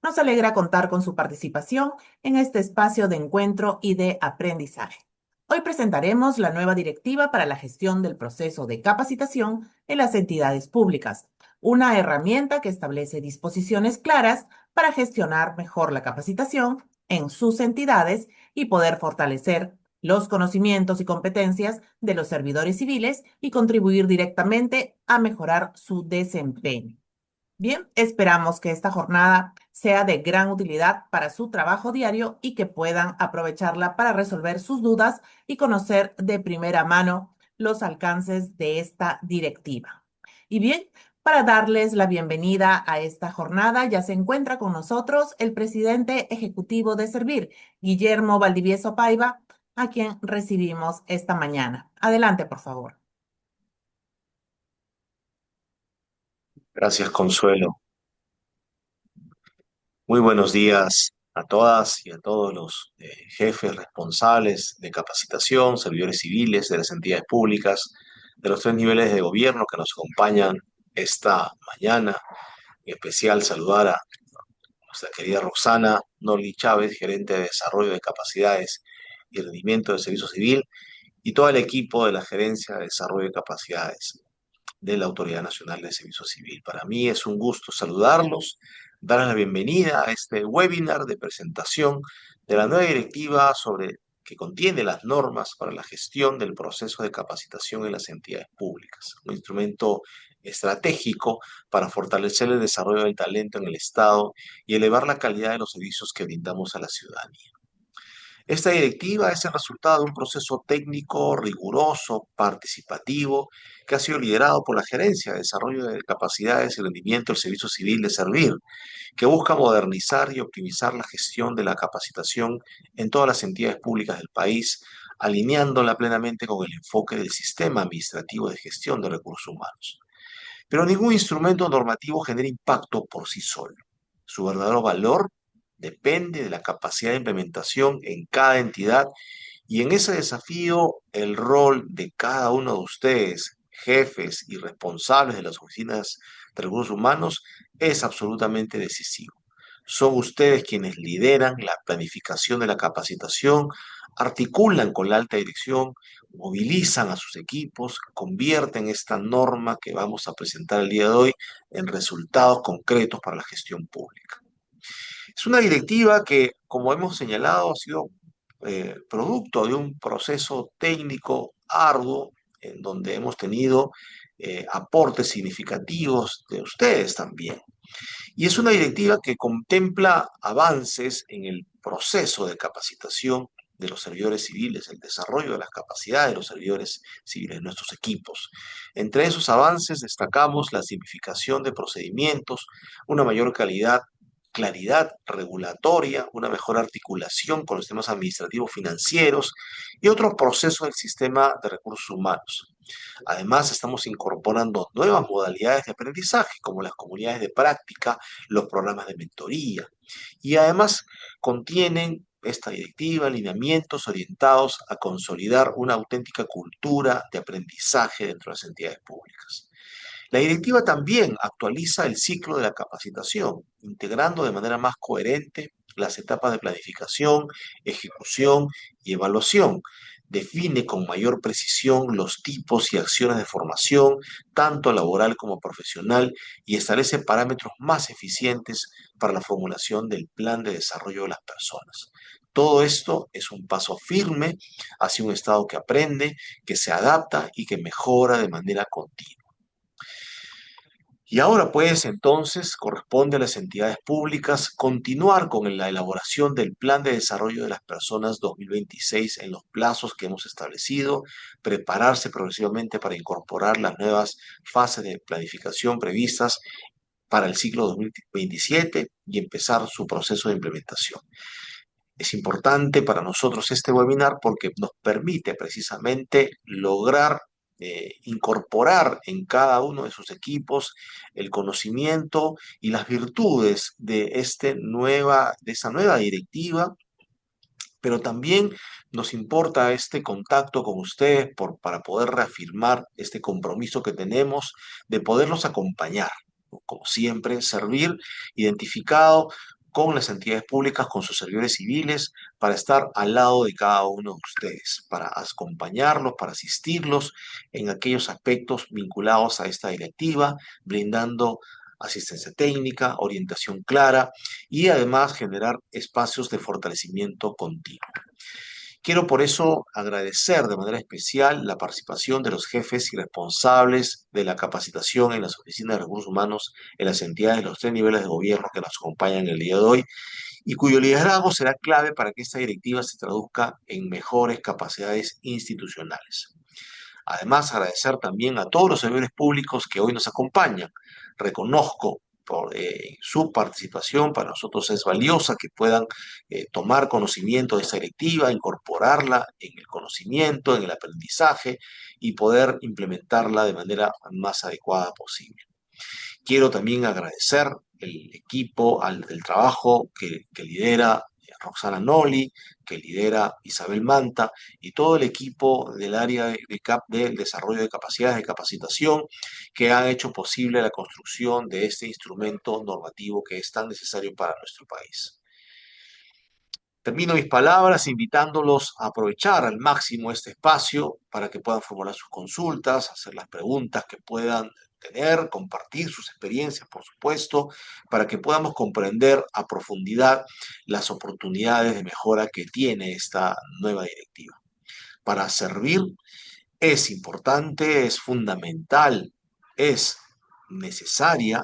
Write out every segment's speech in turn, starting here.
Nos alegra contar con su participación en este espacio de encuentro y de aprendizaje. Hoy presentaremos la nueva directiva para la gestión del proceso de capacitación en las entidades públicas, una herramienta que establece disposiciones claras para gestionar mejor la capacitación en sus entidades y poder fortalecer los conocimientos y competencias de los servidores civiles y contribuir directamente a mejorar su desempeño. Bien, esperamos que esta jornada sea de gran utilidad para su trabajo diario y que puedan aprovecharla para resolver sus dudas y conocer de primera mano los alcances de esta directiva. Y bien, para darles la bienvenida a esta jornada, ya se encuentra con nosotros el presidente ejecutivo de Servir, Guillermo Valdivieso Paiva, a quien recibimos esta mañana. Adelante, por favor. Gracias, Consuelo. Muy buenos días a todas y a todos los jefes responsables de capacitación, servidores civiles de las entidades públicas, de los tres niveles de gobierno que nos acompañan esta mañana. En especial saludar a nuestra querida Roxana Noli Chávez, gerente de Desarrollo de Capacidades y Rendimiento del Servicio Civil, y todo el equipo de la Gerencia de Desarrollo de Capacidades de la Autoridad Nacional de Servicio Civil. Para mí es un gusto saludarlos, darles la bienvenida a este webinar de presentación de la nueva directiva que contiene las normas para la gestión del proceso de capacitación en las entidades públicas, un instrumento estratégico para fortalecer el desarrollo del talento en el Estado y elevar la calidad de los servicios que brindamos a la ciudadanía. Esta directiva es el resultado de un proceso técnico riguroso, participativo, que ha sido liderado por la Gerencia de Desarrollo de Capacidades y Rendimiento del Servicio Civil de Servir, que busca modernizar y optimizar la gestión de la capacitación en todas las entidades públicas del país, alineándola plenamente con el enfoque del sistema administrativo de gestión de recursos humanos. Pero ningún instrumento normativo genera impacto por sí solo. Su verdadero valor depende de la capacidad de implementación en cada entidad, y en ese desafío el rol de cada uno de ustedes, jefes y responsables de las oficinas de recursos humanos, es absolutamente decisivo. Son ustedes quienes lideran la planificación de la capacitación, articulan con la alta dirección, movilizan a sus equipos, convierten esta norma que vamos a presentar el día de hoy en resultados concretos para la gestión pública. Es una directiva que, como hemos señalado, ha sido producto de un proceso técnico arduo en donde hemos tenido aportes significativos de ustedes también. Y es una directiva que contempla avances en el proceso de capacitación de los servidores civiles, el desarrollo de las capacidades de los servidores civiles, nuestros equipos. Entre esos avances destacamos la simplificación de procedimientos, una mayor claridad regulatoria, una mejor articulación con los sistemas administrativos financieros y otros procesos del sistema de recursos humanos. Además, estamos incorporando nuevas modalidades de aprendizaje, como las comunidades de práctica, los programas de mentoría. Y además contienen esta directiva lineamientos orientados a consolidar una auténtica cultura de aprendizaje dentro de las entidades públicas. La directiva también actualiza el ciclo de la capacitación, integrando de manera más coherente las etapas de planificación, ejecución y evaluación. Define con mayor precisión los tipos y acciones de formación, tanto laboral como profesional, y establece parámetros más eficientes para la formulación del plan de desarrollo de las personas. Todo esto es un paso firme hacia un Estado que aprende, que se adapta y que mejora de manera continua. Y ahora pues entonces corresponde a las entidades públicas continuar con la elaboración del Plan de Desarrollo de las Personas 2026 en los plazos que hemos establecido, prepararse progresivamente para incorporar las nuevas fases de planificación previstas para el ciclo 2027 y empezar su proceso de implementación. Es importante para nosotros este webinar porque nos permite precisamente lograr incorporar en cada uno de sus equipos el conocimiento y las virtudes de esa nueva directiva, pero también nos importa este contacto con ustedes para poder reafirmar este compromiso que tenemos de poderlos acompañar, ¿no? Como siempre, servir identificado con las entidades públicas, con sus servidores civiles, para estar al lado de cada uno de ustedes, para acompañarlos, para asistirlos en aquellos aspectos vinculados a esta directiva, brindando asistencia técnica, orientación clara y además generar espacios de fortalecimiento continuo. Quiero por eso agradecer de manera especial la participación de los jefes y responsables de la capacitación en las oficinas de recursos humanos en las entidades de los tres niveles de gobierno que nos acompañan el día de hoy y cuyo liderazgo será clave para que esta directiva se traduzca en mejores capacidades institucionales. Además, agradecer también a todos los servidores públicos que hoy nos acompañan. Reconozco su participación, para nosotros es valiosa, que puedan tomar conocimiento de esta directiva, incorporarla en el conocimiento, en el aprendizaje y poder implementarla de manera más adecuada posible. Quiero también agradecer el equipo, el trabajo que lidera Roxana Noli, que lidera Isabel Manta y todo el equipo del área del desarrollo de capacidades de capacitación que han hecho posible la construcción de este instrumento normativo que es tan necesario para nuestro país. Termino mis palabras invitándolos a aprovechar al máximo este espacio para que puedan formular sus consultas, hacer las preguntas que puedan tener, compartir sus experiencias, por supuesto, para que podamos comprender a profundidad las oportunidades de mejora que tiene esta nueva directiva. Para servir es importante, es fundamental, es necesaria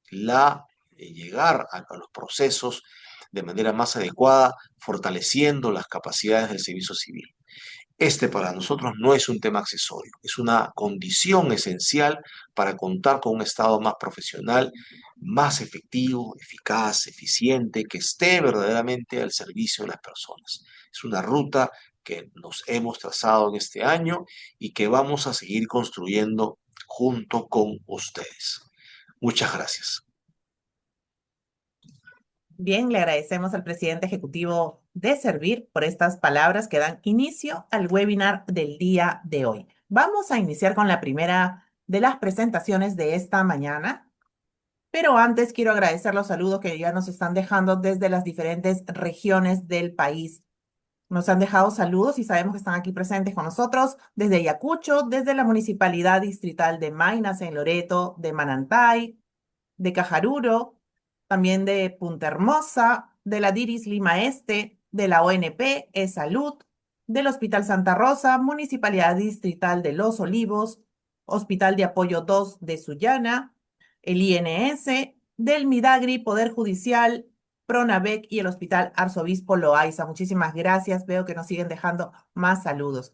llegar a los procesos de manera más adecuada, fortaleciendo las capacidades del servicio civil. Este para nosotros no es un tema accesorio, es una condición esencial para contar con un Estado más profesional, más efectivo, eficaz, eficiente, que esté verdaderamente al servicio de las personas. Es una ruta que nos hemos trazado en este año y que vamos a seguir construyendo junto con ustedes. Muchas gracias. Bien, le agradecemos al presidente ejecutivo de Servir por estas palabras que dan inicio al webinar del día de hoy. Vamos a iniciar con la primera de las presentaciones de esta mañana, pero antes quiero agradecer los saludos que ya nos están dejando desde las diferentes regiones del país. Nos han dejado saludos y sabemos que están aquí presentes con nosotros desde Ayacucho, desde la Municipalidad Distrital de Maynas en Loreto, de Manantay, de Cajaruro, también de Punta Hermosa, de la Diris Lima Este, de la ONP, E-Salud, del Hospital Santa Rosa, Municipalidad Distrital de Los Olivos, Hospital de Apoyo 2 de Sullana, el INS, del Midagri, Poder Judicial, Pronavec y el Hospital Arzobispo Loaiza. Muchísimas gracias. Veo que nos siguen dejando más saludos.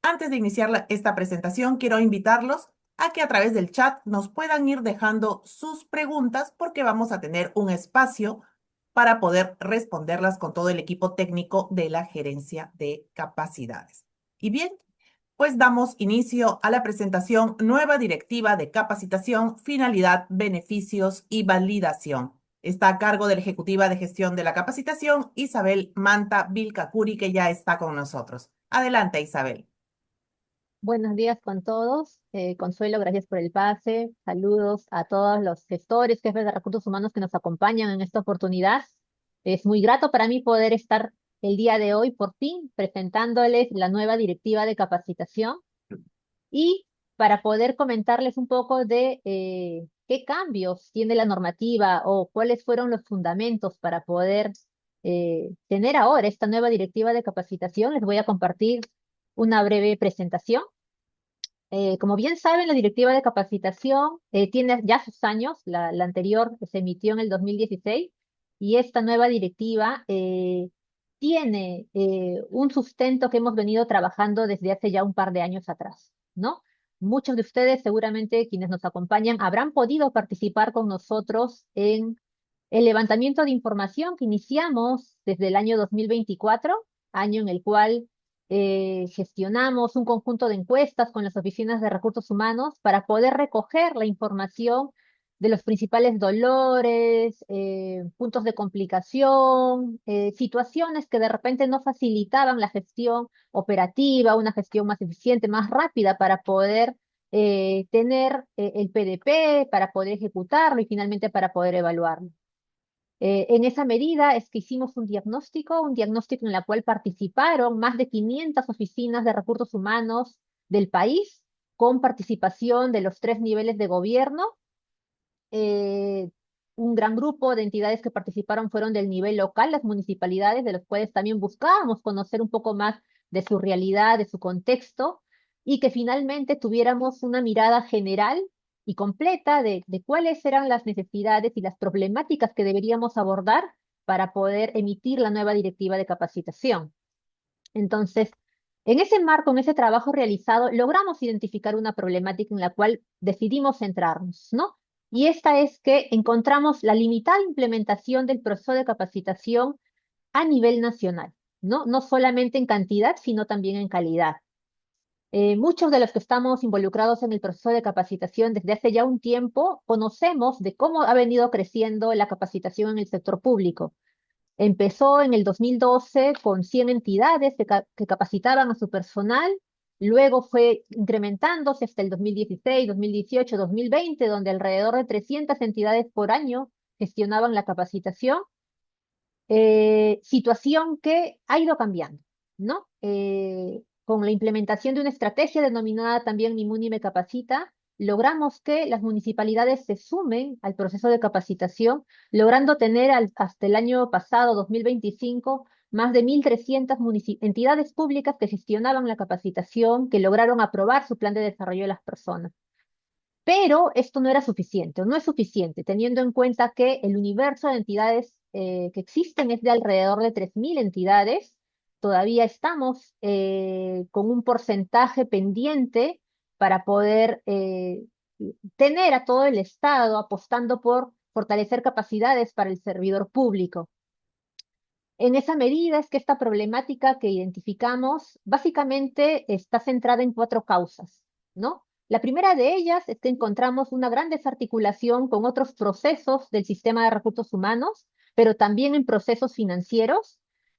Antes de iniciar esta presentación, quiero invitarlos a que a través del chat nos puedan ir dejando sus preguntas porque vamos a tener un espacio para poder responderlas con todo el equipo técnico de la Gerencia de Capacidades. Y bien, pues damos inicio a la presentación Nueva Directiva de Capacitación, Finalidad, Beneficios y Validación. Está a cargo de la Ejecutiva de Gestión de la Capacitación, Isabel Manta Vilcacuri, que ya está con nosotros. Adelante, Isabel. Buenos días con todos. Consuelo, gracias por el pase. Saludos a todos los gestores, jefes de recursos humanos que nos acompañan en esta oportunidad. Es muy grato para mí poder estar el día de hoy, por fin, presentándoles la nueva directiva de capacitación y para poder comentarles un poco de qué cambios tiene la normativa o cuáles fueron los fundamentos para poder tener ahora esta nueva directiva de capacitación. Les voy a compartir una breve presentación. Como bien saben, la directiva de capacitación tiene ya sus años, la anterior se emitió en el 2016 y esta nueva directiva tiene un sustento que hemos venido trabajando desde hace ya un par de años atrás, ¿no? Muchos de ustedes, seguramente quienes nos acompañan, habrán podido participar con nosotros en el levantamiento de información que iniciamos desde el año 2024, año en el cual gestionamos un conjunto de encuestas con las oficinas de recursos humanos para poder recoger la información de los principales dolores, puntos de complicación, situaciones que de repente no facilitaban la gestión operativa, una gestión más eficiente, más rápida para poder tener el PDP, para poder ejecutarlo y finalmente para poder evaluarlo. En esa medida es que hicimos un diagnóstico en el cual participaron más de 500 oficinas de recursos humanos del país, con participación de los tres niveles de gobierno. eh, un gran grupo de entidades que participaron fueron del nivel local, las municipalidades, de los cuales también buscábamos conocer un poco más de su realidad, de su contexto, y que finalmente tuviéramos una mirada general y completa de cuáles eran las necesidades y las problemáticas que deberíamos abordar para poder emitir la nueva directiva de capacitación. Entonces, en ese marco, en ese trabajo realizado, logramos identificar una problemática en la cual decidimos centrarnos, ¿no? Y esta es que encontramos la limitada implementación del proceso de capacitación a nivel nacional, ¿no? No solamente en cantidad, sino también en calidad. Muchos de los que estamos involucrados en el proceso de capacitación desde hace ya un tiempo conocemos de cómo ha venido creciendo la capacitación en el sector público. Empezó en el 2012 con 100 entidades que capacitaban a su personal, luego fue incrementándose hasta el 2016, 2018, 2020, donde alrededor de 300 entidades por año gestionaban la capacitación, situación que ha ido cambiando, ¿no? Con la implementación de una estrategia denominada también Mi Muni Me Capacita, logramos que las municipalidades se sumen al proceso de capacitación, logrando tener hasta el año pasado, 2025, más de 1.300 entidades públicas que gestionaban la capacitación, que lograron aprobar su plan de desarrollo de las personas. Pero esto no era suficiente, o no es suficiente, teniendo en cuenta que el universo de entidades que existen es de alrededor de 3.000 entidades. Todavía estamos con un porcentaje pendiente para poder tener a todo el Estado apostando por fortalecer capacidades para el servidor público. En esa medida es que esta problemática que identificamos básicamente está centrada en cuatro causas, ¿no? La primera de ellas es que encontramos una gran desarticulación con otros procesos del sistema de recursos humanos, pero también en procesos financieros.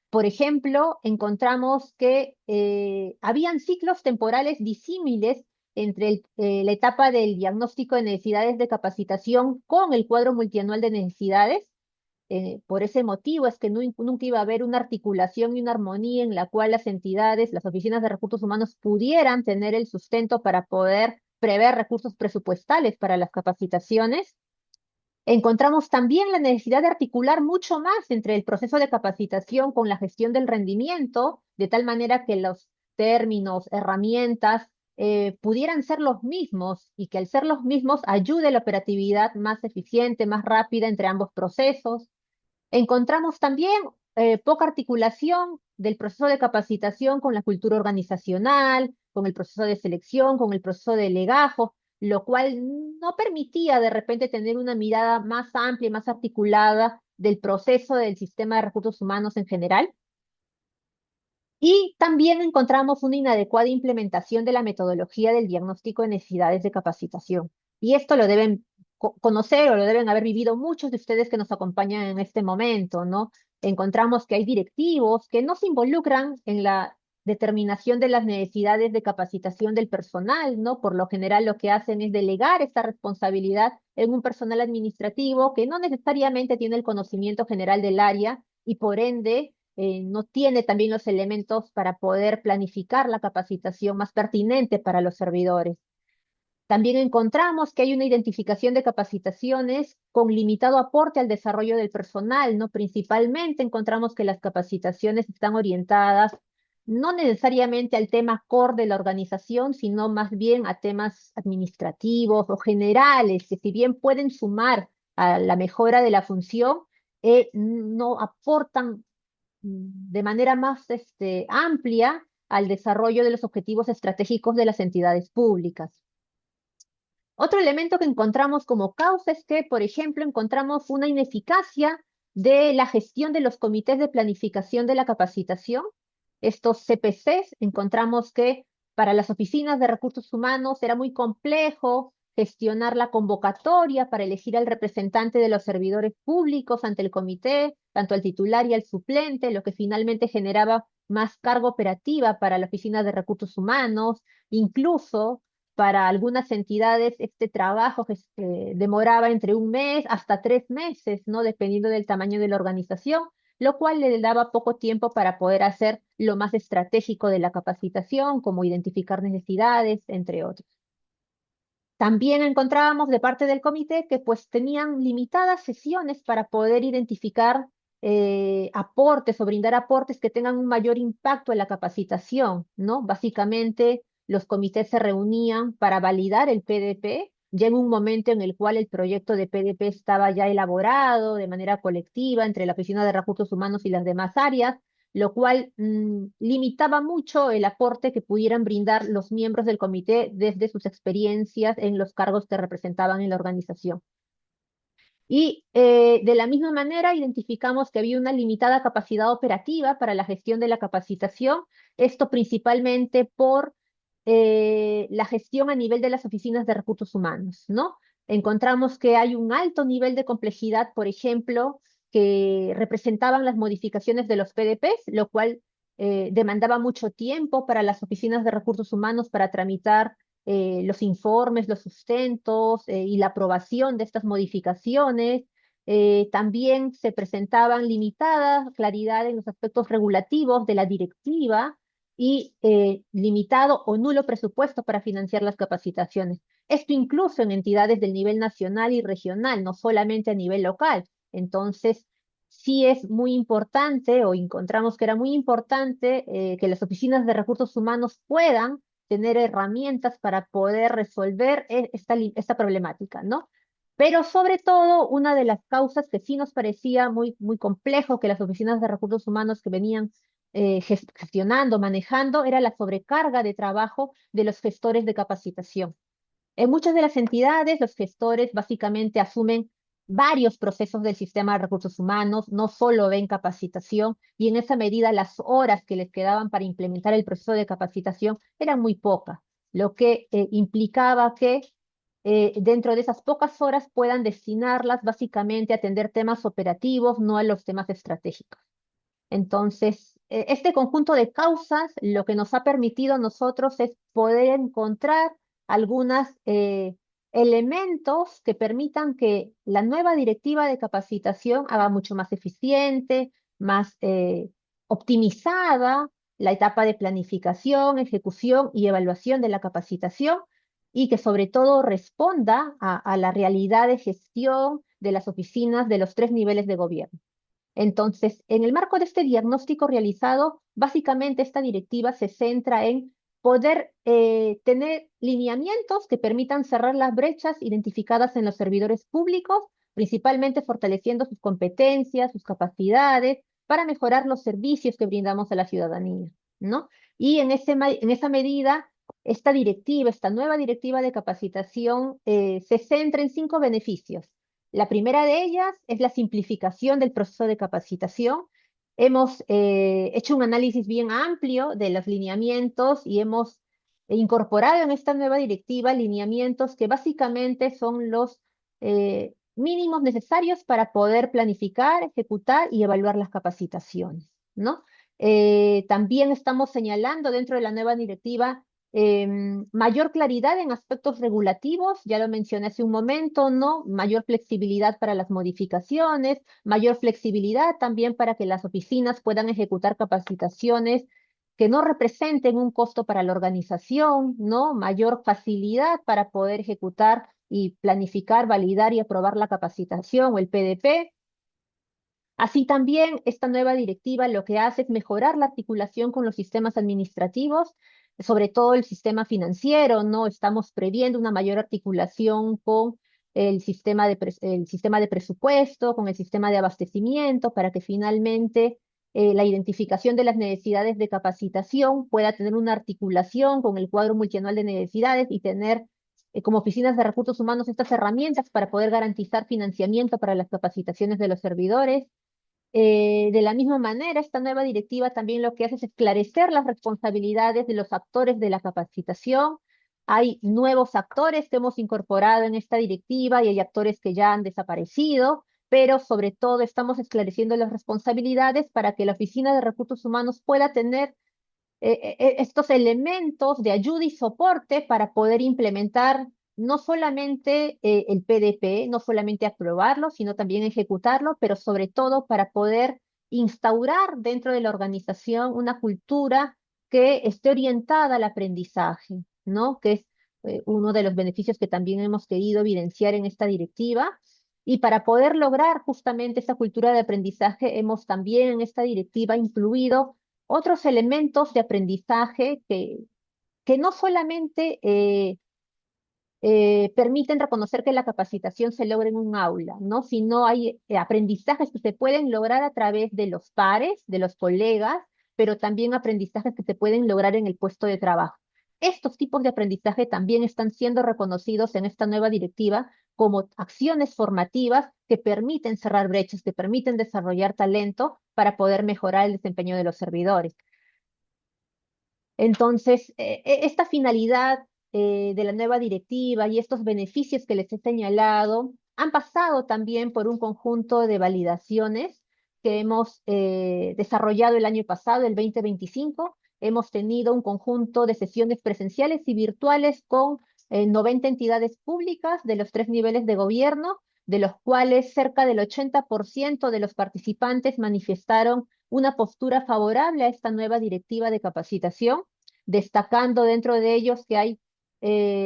Por ejemplo, encontramos que habían ciclos temporales disímiles entre la etapa del diagnóstico de necesidades de capacitación con el cuadro multianual de necesidades. Por ese motivo es que nunca iba a haber una articulación y una armonía en la cual las entidades, las oficinas de recursos humanos pudieran tener el sustento para poder prever recursos presupuestales para las capacitaciones. Encontramos también la necesidad de articular mucho más entre el proceso de capacitación con la gestión del rendimiento, de tal manera que los términos, herramientas, pudieran ser los mismos y que al ser los mismos ayude la operatividad más eficiente, más rápida entre ambos procesos. Encontramos también poca articulación del proceso de capacitación con la cultura organizacional, con el proceso de selección, con el proceso de legajo, lo cual no permitía de repente tener una mirada más amplia y más articulada del proceso del sistema de recursos humanos en general. Y también encontramos una inadecuada implementación de la metodología del diagnóstico de necesidades de capacitación. Y esto lo deben conocer o lo deben haber vivido muchos de ustedes que nos acompañan en este momento, ¿no? Encontramos que hay directivos que no se involucran en la determinación de las necesidades de capacitación del personal, ¿no? Por lo general lo que hacen es delegar esta responsabilidad en un personal administrativo que no necesariamente tiene el conocimiento general del área y por ende no tiene también los elementos para poder planificar la capacitación más pertinente para los servidores. También encontramos que hay una identificación de capacitaciones con limitado aporte al desarrollo del personal, ¿no? Principalmente encontramos que las capacitaciones están orientadas no necesariamente al tema core de la organización, sino más bien a temas administrativos o generales, que si bien pueden sumar a la mejora de la función, no aportan de manera más amplia al desarrollo de los objetivos estratégicos de las entidades públicas. Otro elemento que encontramos como causa es que, por ejemplo, encontramos una ineficacia de la gestión de los comités de planificación de la capacitación. Estos CPCs, encontramos que para las oficinas de recursos humanos era muy complejo gestionar la convocatoria para elegir al representante de los servidores públicos ante el comité, tanto al titular y al suplente, lo que finalmente generaba más carga operativa para la oficina de recursos humanos. Incluso para algunas entidades este trabajo que demoraba entre un mes hasta 3 meses, ¿no? Dependiendo del tamaño de la organización, lo cual le daba poco tiempo para poder hacer lo más estratégico de la capacitación, como identificar necesidades, entre otros. También encontrábamos de parte del comité que pues tenían limitadas sesiones para poder identificar aportes o brindar aportes que tengan un mayor impacto en la capacitación, ¿no? Básicamente los comités se reunían para validar el PDP, ya en un momento en el cual el proyecto de PDP estaba ya elaborado de manera colectiva entre la Oficina de Recursos Humanos y las demás áreas, lo cual limitaba mucho el aporte que pudieran brindar los miembros del comité desde sus experiencias en los cargos que representaban en la organización. Y de la misma manera identificamos que había una limitada capacidad operativa para la gestión de la capacitación, esto principalmente por la gestión a nivel de las oficinas de recursos humanos, ¿no? Encontramos que hay un alto nivel de complejidad, por ejemplo, que representaban las modificaciones de los PDPs, lo cual demandaba mucho tiempo para las oficinas de recursos humanos para tramitar los informes, los sustentos y la aprobación de estas modificaciones. También se presentaban limitadas claridad en los aspectos regulativos de la directiva y limitado o nulo presupuesto para financiar las capacitaciones. Esto incluso en entidades del nivel nacional y regional, no solamente a nivel local. Entonces, sí es muy importante, o encontramos que era muy importante, que las oficinas de recursos humanos puedan tener herramientas para poder resolver esta problemática, ¿no? Pero sobre todo, una de las causas que sí nos parecía muy, muy complejo que las oficinas de recursos humanos que venían gestionando, manejando, era la sobrecarga de trabajo de los gestores de capacitación. En muchas de las entidades, los gestores básicamente asumen varios procesos del sistema de recursos humanos, no solo ven capacitación, y en esa medida las horas que les quedaban para implementar el proceso de capacitación eran muy pocas, lo que implicaba que dentro de esas pocas horas puedan destinarlas básicamente a atender temas operativos, no a los temas estratégicos. Entonces, este conjunto de causas lo que nos ha permitido a nosotros es poder encontrar algunos elementos que permitan que la nueva directiva de capacitación haga mucho más eficiente, más optimizada la etapa de planificación, ejecución y evaluación de la capacitación y que sobre todo responda a la realidad de gestión de las oficinas de los 3 niveles de gobierno. Entonces, en el marco de este diagnóstico realizado, básicamente esta directiva se centra en poder tener lineamientos que permitan cerrar las brechas identificadas en los servidores públicos, principalmente fortaleciendo sus competencias, sus capacidades, para mejorar los servicios que brindamos a la ciudadanía, ¿no? Y en esa medida, esta directiva, esta nueva directiva de capacitación, se centra en 5 beneficios. La primera de ellas es la simplificación del proceso de capacitación. Hemos hecho un análisis bien amplio de los lineamientos y hemos incorporado en esta nueva directiva lineamientos que básicamente son los mínimos necesarios para poder planificar, ejecutar y evaluar las capacitaciones, ¿no? También estamos señalando dentro de la nueva directiva mayor claridad en aspectos regulativos, ya lo mencioné hace un momento, ¿no? Mayor flexibilidad para las modificaciones, mayor flexibilidad también para que las oficinas puedan ejecutar capacitaciones que no representen un costo para la organización, ¿no? Mayor facilidad para poder ejecutar y planificar, validar y aprobar la capacitación o el PDP. Así también, esta nueva directiva lo que hace es mejorar la articulación con los sistemas administrativos, sobre todo el sistema financiero, ¿no? Estamos previendo una mayor articulación con el sistema de presupuesto, con el sistema de abastecimiento, para que finalmente la identificación de las necesidades de capacitación pueda tener una articulación con el cuadro multianual de necesidades y tener como oficinas de recursos humanos estas herramientas para poder garantizar financiamiento para las capacitaciones de los servidores. De la misma manera, esta nueva directiva también lo que hace es esclarecer las responsabilidades de los actores de la capacitación. Hay nuevos actores que hemos incorporado en esta directiva y hay actores que ya han desaparecido, pero sobre todo estamos esclareciendo las responsabilidades para que la Oficina de Recursos Humanos pueda tener estos elementos de ayuda y soporte para poder implementar no solamente el PDP, no solamente aprobarlo, sino también ejecutarlo, pero sobre todo para poder instaurar dentro de la organización una cultura que esté orientada al aprendizaje, ¿no? Que es uno de los beneficios que también hemos querido evidenciar en esta directiva. Y para poder lograr justamente esa cultura de aprendizaje, hemos también en esta directiva incluido otros elementos de aprendizaje que no solamente permiten reconocer que la capacitación se logra en un aula, ¿no? Sino hay aprendizajes que se pueden lograr a través de los pares, de los colegas, pero también aprendizajes que se pueden lograr en el puesto de trabajo. Estos tipos de aprendizaje también están siendo reconocidos en esta nueva directiva como acciones formativas que permiten cerrar brechas, que permiten desarrollar talento para poder mejorar el desempeño de los servidores. Entonces, esta finalidad de la nueva directiva y estos beneficios que les he señalado han pasado también por un conjunto de validaciones que hemos desarrollado el año pasado, el 2025. Hemos tenido un conjunto de sesiones presenciales y virtuales con 90 entidades públicas de los 3 niveles de gobierno, de los cuales cerca del 80% de los participantes manifestaron una postura favorable a esta nueva directiva de capacitación, destacando dentro de ellos que hay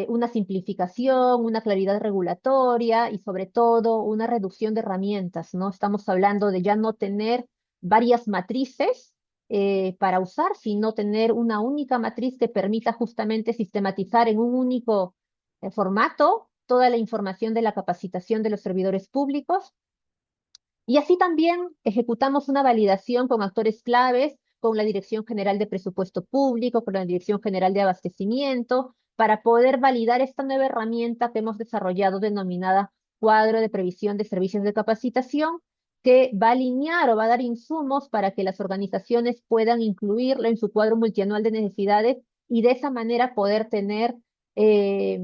una simplificación, una claridad regulatoria y sobre todo una reducción de herramientas, ¿no? Estamos hablando de ya no tener varias matrices para usar, sino tener una única matriz que permita justamente sistematizar en un único formato toda la información de la capacitación de los servidores públicos. Y así también ejecutamos una validación con actores claves, con la Dirección General de Presupuesto Público, con la Dirección General de Abastecimiento, para poder validar esta nueva herramienta que hemos desarrollado denominada Cuadro de Previsión de Servicios de Capacitación, que va a alinear o va a dar insumos para que las organizaciones puedan incluirlo en su cuadro multianual de necesidades y de esa manera poder tener eh,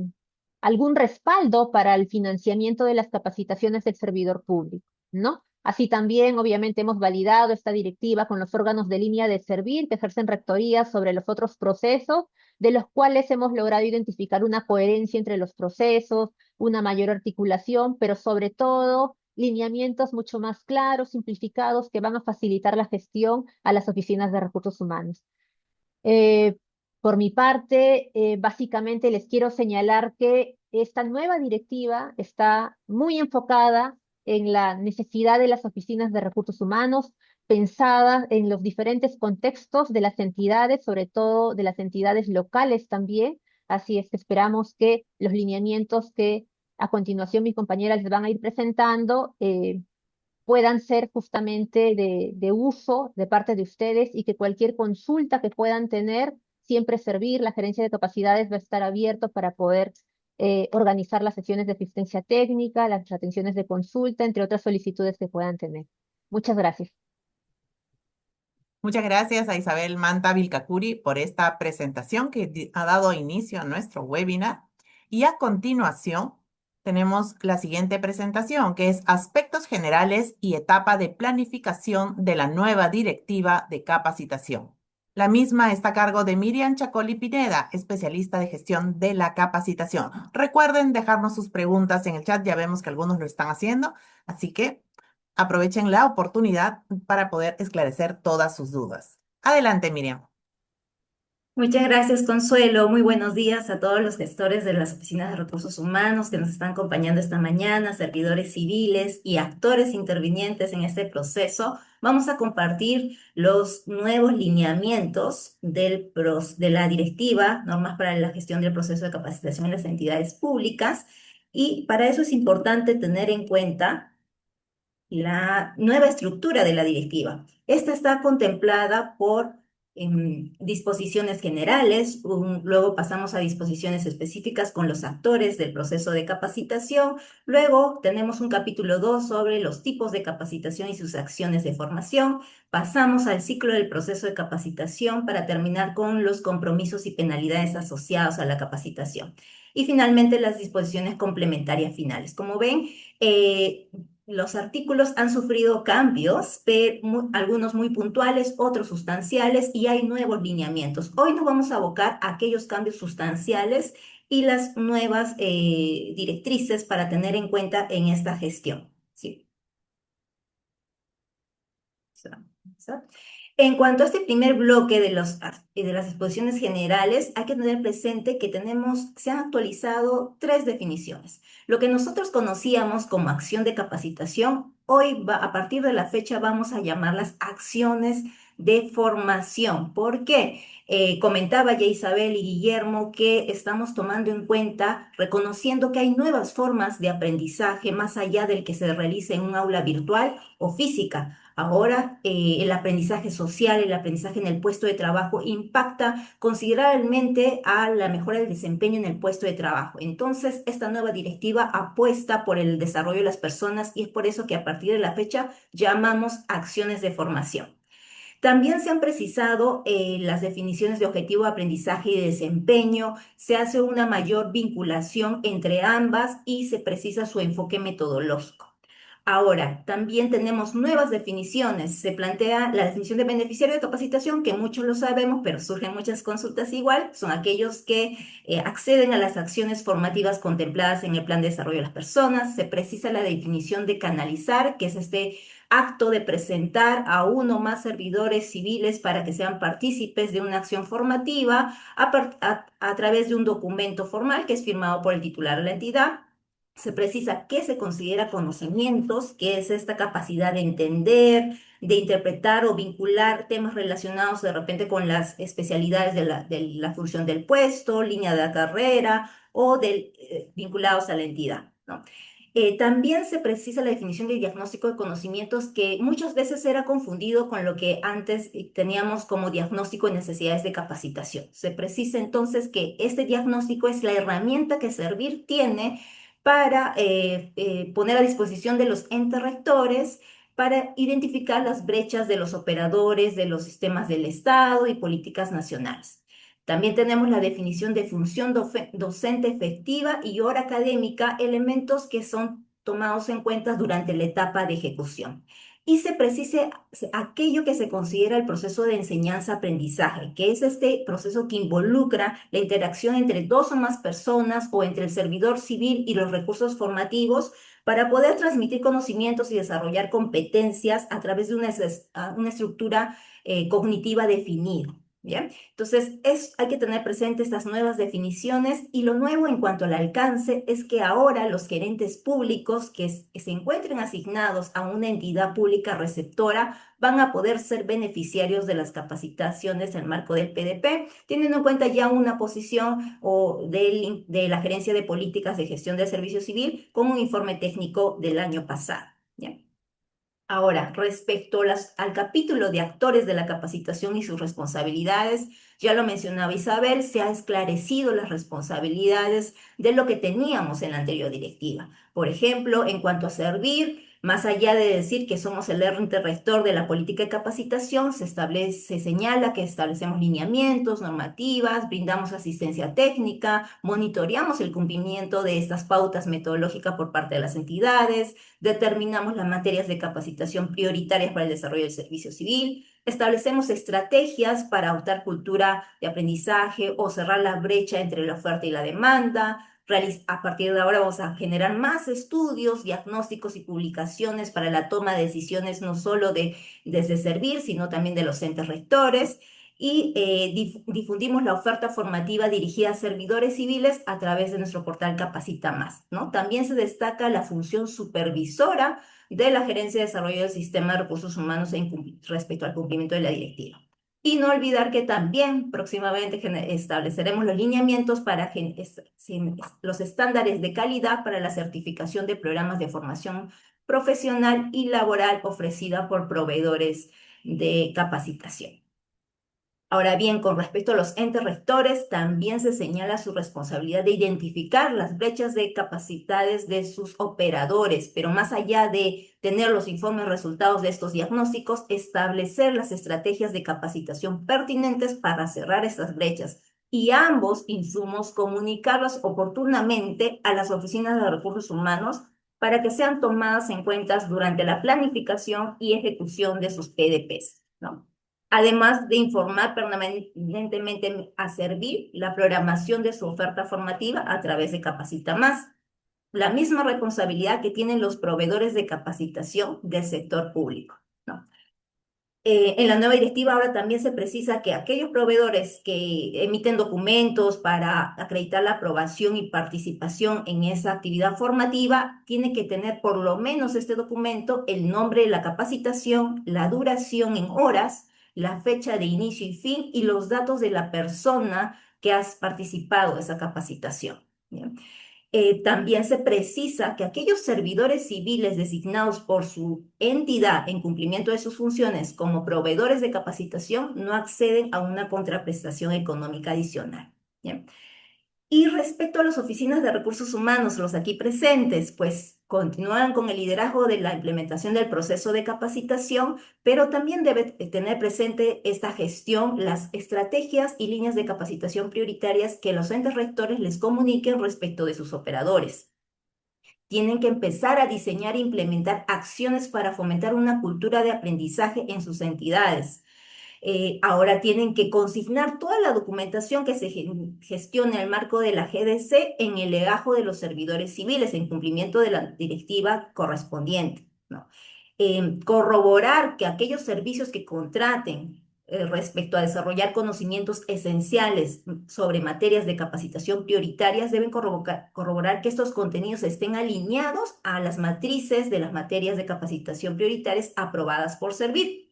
algún respaldo para el financiamiento de las capacitaciones del servidor público, ¿no? Así también, obviamente, hemos validado esta directiva con los órganos de línea de servir que ejercen rectorías sobre los otros procesos, de los cuales hemos logrado identificar una coherencia entre los procesos, una mayor articulación, pero sobre todo lineamientos mucho más claros, simplificados, que van a facilitar la gestión a las oficinas de recursos humanos. Eh, por mi parte, básicamente les quiero señalar que esta nueva directiva está muy enfocada en la necesidad de las oficinas de recursos humanos, pensada en los diferentes contextos de las entidades, sobre todo de las entidades locales también. Así es que esperamos que los lineamientos que a continuación mis compañeras les van a ir presentando puedan ser justamente de uso de parte de ustedes y que cualquier consulta que puedan tener, siempre servir. La gerencia de capacidades va a estar abierto para poder organizar las sesiones de asistencia técnica, las atenciones de consulta, entre otras solicitudes que puedan tener. Muchas gracias. Muchas gracias a Isabel Manta Vilcacuri por esta presentación que ha dado inicio a nuestro webinar. Y a continuación tenemos la siguiente presentación, que es Aspectos Generales y Etapa de Planificación de la nueva Directiva de Capacitación. La misma está a cargo de Miriam Chacoli Pineda, especialista de gestión de la capacitación. Recuerden dejarnos sus preguntas en el chat, ya vemos que algunos lo están haciendo, así que aprovechen la oportunidad para poder esclarecer todas sus dudas. Adelante, Miriam. Muchas gracias, Consuelo. Muy buenos días a todos los gestores de las oficinas de recursos humanos que nos están acompañando esta mañana, servidores civiles y actores intervinientes en este proceso. Vamos a compartir los nuevos lineamientos de la directiva, normas para la gestión del proceso de capacitación en las entidades públicas. Y para eso es importante tener en cuenta la nueva estructura de la directiva. Esta está contemplada por disposiciones generales, luego pasamos a disposiciones específicas con los actores del proceso de capacitación, luego tenemos un capítulo 2 sobre los tipos de capacitación y sus acciones de formación, pasamos al ciclo del proceso de capacitación para terminar con los compromisos y penalidades asociados a la capacitación. Y finalmente las disposiciones complementarias finales. Como ven, los artículos han sufrido cambios, algunos muy puntuales, otros sustanciales, y hay nuevos lineamientos. Hoy nos vamos a abocar a aquellos cambios sustanciales y las nuevas directrices para tener en cuenta en esta gestión. Sí. En cuanto a este primer bloque de de las exposiciones generales, hay que tener presente que se han actualizado tres definiciones. Lo que nosotros conocíamos como acción de capacitación, a partir de la fecha, vamos a llamarlas acciones de formación. ¿Por qué? Comentaba ya Isabel y Guillermo que estamos tomando en cuenta, reconociendo que hay nuevas formas de aprendizaje más allá del que se realice en un aula virtual o física. Ahora, el aprendizaje social, el aprendizaje en el puesto de trabajo impacta considerablemente a la mejora del desempeño en el puesto de trabajo. Entonces, esta nueva directiva apuesta por el desarrollo de las personas y es por eso que a partir de la fecha llamamos acciones de formación. También se han precisado las definiciones de objetivo de aprendizaje y de desempeño, se hace una mayor vinculación entre ambas y se precisa su enfoque metodológico. Ahora, también tenemos nuevas definiciones. Se plantea la definición de beneficiario de capacitación, que muchos lo sabemos, pero surgen muchas consultas igual. Son aquellos que acceden a las acciones formativas contempladas en el plan de desarrollo de las personas. Se precisa la definición de canalizar, que es este acto de presentar a uno o más servidores civiles para que sean partícipes de una acción formativa a través de un documento formal que es firmado por el titular de la entidad. Se precisa qué se considera conocimientos, que es esta capacidad de entender, de interpretar o vincular temas relacionados de repente con las especialidades de la función del puesto, línea de la carrera o vinculados a la entidad, ¿no? También se precisa la definición de diagnóstico de conocimientos, que muchas veces era confundido con lo que antes teníamos como diagnóstico de necesidades de capacitación. Se precisa entonces que este diagnóstico es la herramienta que Servir tiene para poner a disposición de los entes rectores para identificar las brechas de los operadores de los sistemas del Estado y políticas nacionales. También tenemos la definición de función docente efectiva y hora académica, elementos que son tomados en cuenta durante la etapa de ejecución. Y se precise aquello que se considera el proceso de enseñanza-aprendizaje, que es este proceso que involucra la interacción entre dos o más personas o entre el servidor civil y los recursos formativos para poder transmitir conocimientos y desarrollar competencias a través de una estructura cognitiva definida. ¿Bien? Entonces, hay que tener presente estas nuevas definiciones, y lo nuevo en cuanto al alcance es que ahora los gerentes públicos que se encuentren asignados a una entidad pública receptora van a poder ser beneficiarios de las capacitaciones en el marco del PDP, teniendo en cuenta ya una posición de la Gerencia de Políticas de Gestión del Servicio Civil con un informe técnico del año pasado. ¿Bien? Ahora, respecto al capítulo de actores de la capacitación y sus responsabilidades, ya lo mencionaba Isabel, se ha esclarecido las responsabilidades de lo que teníamos en la anterior directiva. Por ejemplo, en cuanto a Servir, más allá de decir que somos el ente rector de la política de capacitación, se señala que establecemos lineamientos, normativas, brindamos asistencia técnica, monitoreamos el cumplimiento de estas pautas metodológicas por parte de las entidades, determinamos las materias de capacitación prioritarias para el desarrollo del servicio civil, establecemos estrategias para adoptar cultura de aprendizaje o cerrar la brecha entre la oferta y la demanda. A partir de ahora vamos a generar más estudios, diagnósticos y publicaciones para la toma de decisiones no solo desde Servir, sino también de los entes rectores. Y difundimos la oferta formativa dirigida a servidores civiles a través de nuestro portal Capacita Más, ¿no? También se destaca la función supervisora de la Gerencia de Desarrollo del Sistema de Recursos Humanos respecto al cumplimiento de la directiva. Y no olvidar que también próximamente estableceremos los lineamientos para los estándares de calidad para la certificación de programas de formación profesional y laboral ofrecida por proveedores de capacitación. Ahora bien, con respecto a los entes rectores, también se señala su responsabilidad de identificar las brechas de capacidades de sus operadores, pero más allá de tener los informes resultados de estos diagnósticos, establecer las estrategias de capacitación pertinentes para cerrar estas brechas, y ambos insumos comunicarlos oportunamente a las oficinas de recursos humanos para que sean tomadas en cuenta durante la planificación y ejecución de sus PDPs, ¿no? Además de informar permanentemente a servir la programación de su oferta formativa a través de Capacita Más, la misma responsabilidad que tienen los proveedores de capacitación del sector público, ¿no? En la nueva directiva ahora también se precisa que aquellos proveedores que emiten documentos para acreditar la aprobación y participación en esa actividad formativa tienen que tener por lo menos este documento, el nombre de la capacitación, la duración en horas, la fecha de inicio y fin y los datos de la persona que has participado de esa capacitación. ¿Bien? También se precisa que aquellos servidores civiles designados por su entidad en cumplimiento de sus funciones como proveedores de capacitación no acceden a una contraprestación económica adicional. ¿Bien? Y respecto a las oficinas de recursos humanos, los aquí presentes, pues continúan con el liderazgo de la implementación del proceso de capacitación, pero también debe tener presente esta gestión, las estrategias y líneas de capacitación prioritarias que los entes rectores les comuniquen respecto de sus operadores. Tienen que empezar a diseñar e implementar acciones para fomentar una cultura de aprendizaje en sus entidades. Ahora tienen que consignar toda la documentación que se gestione en el marco de la GDC en el legajo de los servidores civiles en cumplimiento de la directiva correspondiente, ¿no? Corroborar que aquellos servicios que contraten respecto a desarrollar conocimientos esenciales sobre materias de capacitación prioritarias deben corroborar que estos contenidos estén alineados a las matrices de las materias de capacitación prioritarias aprobadas por Servir.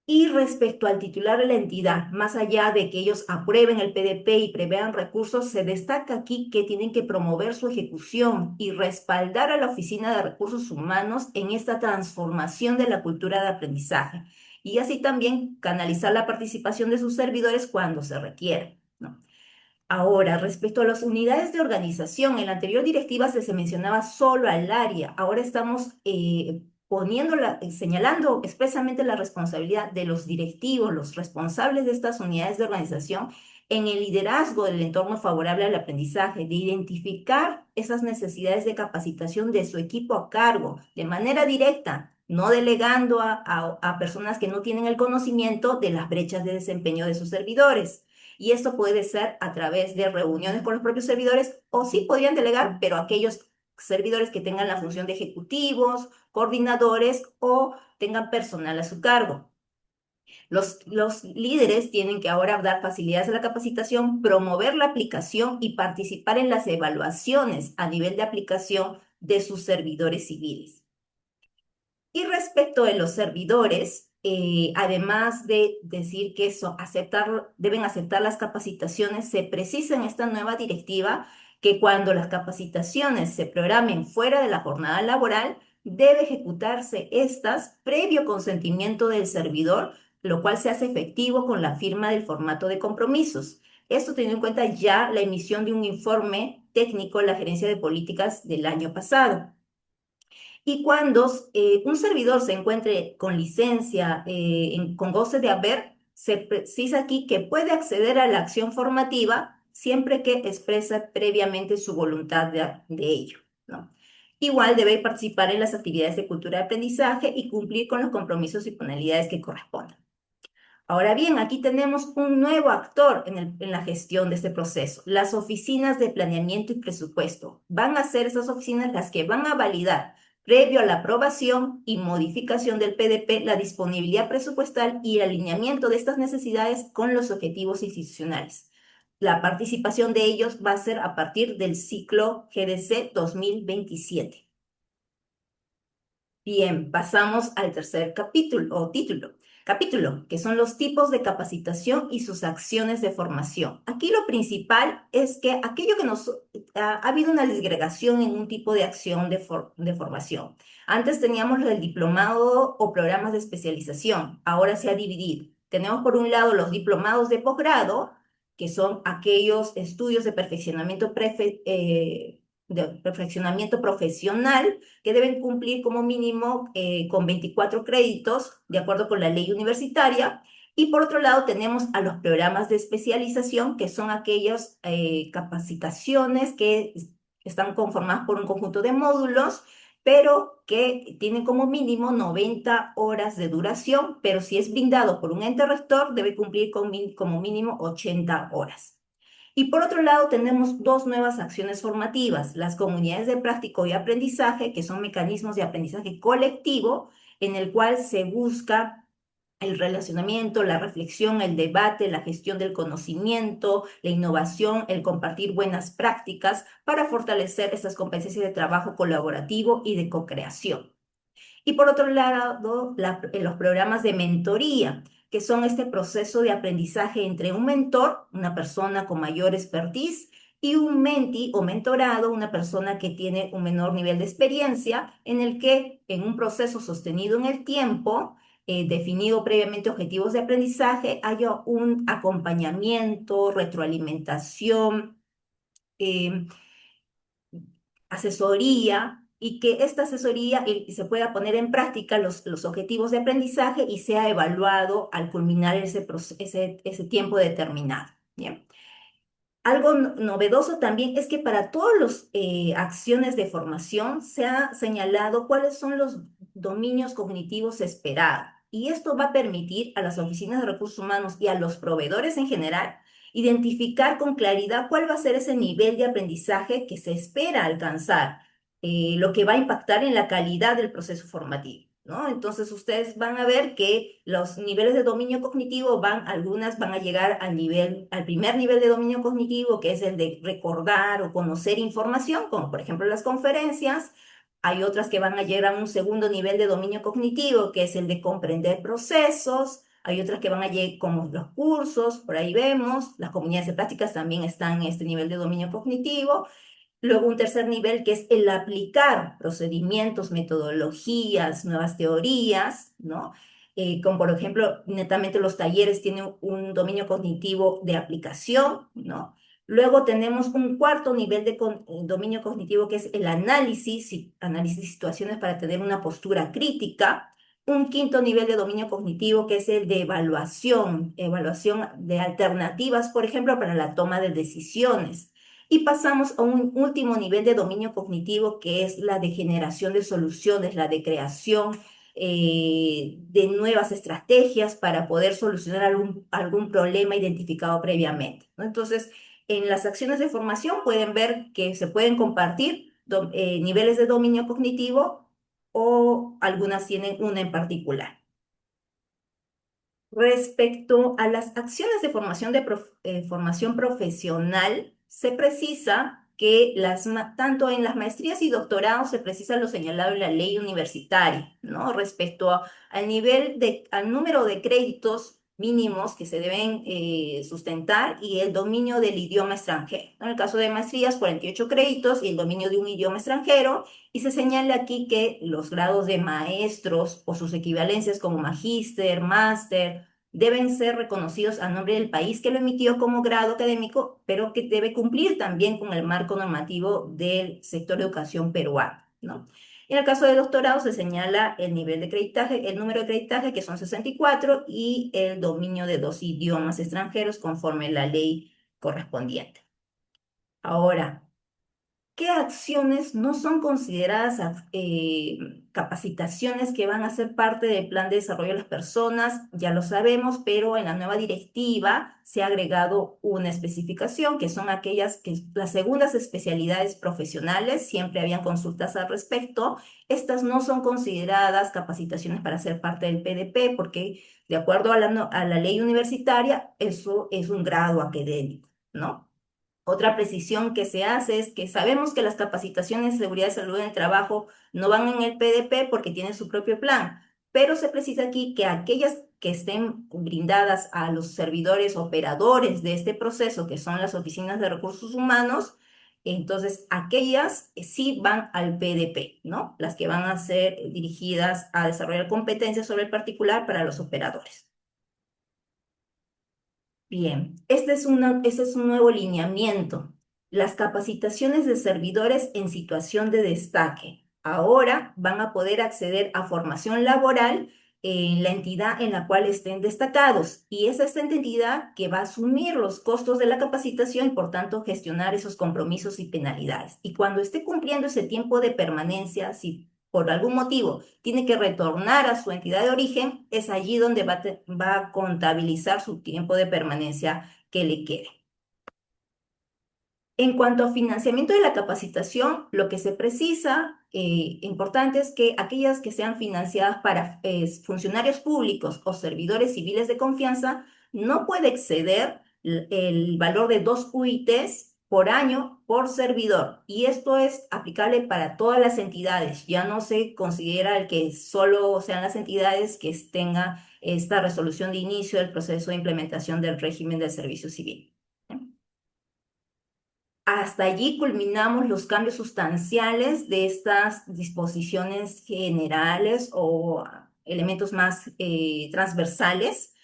Y respecto al titular de la entidad, más allá de que ellos aprueben el PDP y prevean recursos, se destaca aquí que tienen que promover su ejecución y respaldar a la Oficina de Recursos Humanos en esta transformación de la cultura de aprendizaje y así también canalizar la participación de sus servidores cuando se requiera, ¿no? Ahora, respecto a las unidades de organización, en la anterior directiva se mencionaba solo al área. Ahora estamos señalando expresamente la responsabilidad de los directivos, los responsables de estas unidades de organización en el liderazgo del entorno favorable al aprendizaje, de identificar esas necesidades de capacitación de su equipo a cargo de manera directa, no delegando a personas que no tienen el conocimiento de las brechas de desempeño de sus servidores. Y esto puede ser a través de reuniones con los propios servidores o sí podrían delegar, pero aquellos servidores que tengan la función de ejecutivos, coordinadores o tengan personal a su cargo. Los líderes tienen que ahora dar facilidades a la capacitación, promover la aplicación y participar en las evaluaciones a nivel de aplicación de sus servidores civiles. Y respecto de los servidores, además de decir que deben aceptar las capacitaciones, se precisa en esta nueva directiva que cuando las capacitaciones se programen fuera de la jornada laboral, debe ejecutarse estas previo consentimiento del servidor, lo cual se hace efectivo con la firma del formato de compromisos. Esto teniendo en cuenta ya la emisión de un informe técnico en la Gerencia de Políticas del año pasado. Y cuando un servidor se encuentre con licencia, con goce de haber, se precisa aquí que puede acceder a la acción formativa siempre que exprese previamente su voluntad de ello, ¿no? Igual debe participar en las actividades de cultura de aprendizaje y cumplir con los compromisos y penalidades que correspondan. Ahora bien, aquí tenemos un nuevo actor en la gestión de este proceso, las oficinas de planeamiento y presupuesto. Van a ser esas oficinas las que van a validar, previo a la aprobación y modificación del PDP, la disponibilidad presupuestal y el alineamiento de estas necesidades con los objetivos institucionales. La participación de ellos va a ser a partir del ciclo GDC 2027. Bien, pasamos al tercer capítulo o capítulo, que son los tipos de capacitación y sus acciones de formación. Aquí lo principal es que aquello que ha habido una disgregación en un tipo de acción de formación. Antes teníamos el diplomado o programas de especialización, ahora se ha dividido. Tenemos por un lado los diplomados de posgrado, que son aquellos estudios de perfeccionamiento profesional que deben cumplir como mínimo con 24 créditos, de acuerdo con la ley universitaria. Y por otro lado tenemos a los programas de especialización, que son aquellas capacitaciones que Están conformadas por un conjunto de módulos, pero que tienen como mínimo 90 horas de duración, pero si es brindado por un ente rector, debe cumplir como mínimo 80 horas. Y por otro lado, tenemos dos nuevas acciones formativas, las comunidades de práctico y aprendizaje, que son mecanismos de aprendizaje colectivo, en el cual se busca el relacionamiento, la reflexión, el debate, la gestión del conocimiento, la innovación, el compartir buenas prácticas para fortalecer estas competencias de trabajo colaborativo y de co-creación. Y por otro lado, los programas de mentoría, que son este proceso de aprendizaje entre un mentor, una persona con mayor expertise, y un mentee o mentorado, una persona que tiene un menor nivel de experiencia, en el que en un proceso sostenido en el tiempo, definido previamente objetivos de aprendizaje, haya un acompañamiento, retroalimentación, eh, asesoría, y que esta asesoría se pueda poner en práctica los objetivos de aprendizaje y sea evaluado al culminar ese tiempo determinado. ¿Bien? Algo novedoso también es que para todas las acciones de formación se ha señalado cuáles son los dominios cognitivos esperados. Y esto va a permitir a las oficinas de recursos humanos y a los proveedores en general identificar con claridad cuál va a ser ese nivel de aprendizaje que se espera alcanzar, lo que va a impactar en la calidad del proceso formativo, ¿no? Entonces ustedes van a ver que los niveles de dominio cognitivo algunas van a llegar al primer nivel de dominio cognitivo, que es el de recordar o conocer información, como por ejemplo las conferencias. Hay otras que van a llegar a un segundo nivel de dominio cognitivo, que es el de comprender procesos. Hay otras que van a llegar como los cursos, por ahí vemos. Las comunidades de prácticas también están en este nivel de dominio cognitivo. Luego un tercer nivel que es el aplicar procedimientos, metodologías, nuevas teorías, ¿no? Como por ejemplo, netamente los talleres tienen un dominio cognitivo de aplicación, ¿no? Luego tenemos un cuarto nivel de dominio cognitivo que es el análisis de situaciones para tener una postura crítica. Un quinto nivel de dominio cognitivo que es el de evaluación de alternativas, por ejemplo, para la toma de decisiones. Y pasamos a un último nivel de dominio cognitivo que es la de generación de soluciones, la de creación de nuevas estrategias para poder solucionar algún problema identificado previamente, ¿no? Entonces, en las acciones de formación pueden ver que se pueden compartir niveles de dominio cognitivo o algunas tienen una en particular. Respecto a las acciones de formación profesional, se precisa que tanto en las maestrías y doctorados se precisa lo señalado en la ley universitaria, ¿no? Respecto al número de créditos mínimos que se deben sustentar y el dominio del idioma extranjero. En el caso de maestrías, 48 créditos y el dominio de un idioma extranjero, y se señala aquí que los grados de maestros o sus equivalencias como magíster, máster, deben ser reconocidos a nombre del país que lo emitió como grado académico, pero que debe cumplir también con el marco normativo del sector de educación peruano, ¿no? En el caso de doctorado se señala el nivel de creditaje, el número de creditaje, que son 64, y el dominio de 2 idiomas extranjeros conforme la ley correspondiente. Ahora, ¿qué acciones no son consideradas capacitaciones que van a ser parte del plan de desarrollo de las personas? Ya lo sabemos, pero en la nueva directiva se ha agregado una especificación, que son las segundas especialidades profesionales. Siempre habían consultas al respecto. Estas no son consideradas capacitaciones para ser parte del PDP, porque de acuerdo a la ley universitaria, eso es un grado académico, ¿no? Otra precisión que se hace es que sabemos que las capacitaciones de seguridad y salud en el trabajo no van en el PDP porque tienen su propio plan, pero se precisa aquí que aquellas que estén brindadas a los servidores operadores de este proceso, que son las oficinas de recursos humanos, entonces aquellas sí van al PDP, ¿no? Las que van a ser dirigidas a desarrollar competencias sobre el particular para los operadores. Bien, este es un nuevo lineamiento. Las capacitaciones de servidores en situación de destaque. Ahora van a poder acceder a formación laboral en la entidad en la cual estén destacados. Y es esta entidad que va a asumir los costos de la capacitación y por tanto gestionar esos compromisos y penalidades. Y cuando esté cumpliendo ese tiempo de permanencia, si por algún motivo tiene que retornar a su entidad de origen, es allí donde va a contabilizar su tiempo de permanencia que le quede. En cuanto a financiamiento de la capacitación, lo que se precisa, importante es que aquellas que sean financiadas para funcionarios públicos o servidores civiles de confianza no puede exceder el valor de 2 UITs por año por servidor. Y esto es aplicable para todas las entidades. Ya no se considera el que solo sean las entidades que tengan esta resolución de inicio del proceso de implementación del régimen del servicio civil. Hasta allí culminamos los cambios sustanciales de estas disposiciones generales o elementos más transversales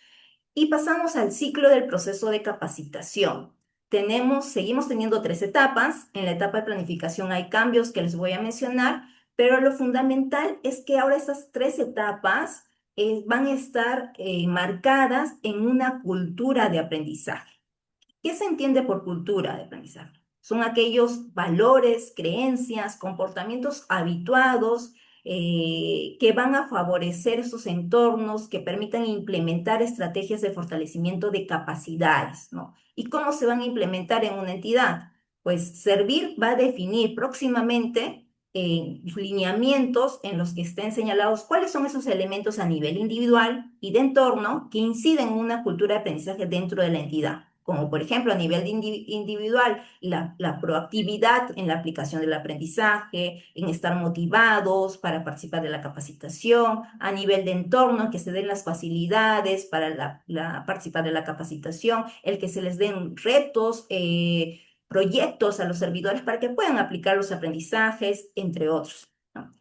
y pasamos al ciclo del proceso de capacitación. Seguimos teniendo 3 etapas. En la etapa de planificación hay cambios que les voy a mencionar, pero lo fundamental es que ahora esas 3 etapas van a estar marcadas en una cultura de aprendizaje. ¿Qué se entiende por cultura de aprendizaje? Son aquellos valores, creencias, comportamientos habituados que van a favorecer esos entornos que permitan implementar estrategias de fortalecimiento de capacidades, ¿no? ¿Y cómo se van a implementar en una entidad? Pues Servir va a definir próximamente lineamientos en los que estén señalados cuáles son esos elementos a nivel individual y de entorno que inciden en una cultura de aprendizaje dentro de la entidad, como por ejemplo a nivel individual, la proactividad en la aplicación del aprendizaje, en estar motivados para participar de la capacitación, a nivel de entorno, que se den las facilidades para participar de la capacitación, el que se les den retos, proyectos a los servidores para que puedan aplicar los aprendizajes, entre otros, ¿no?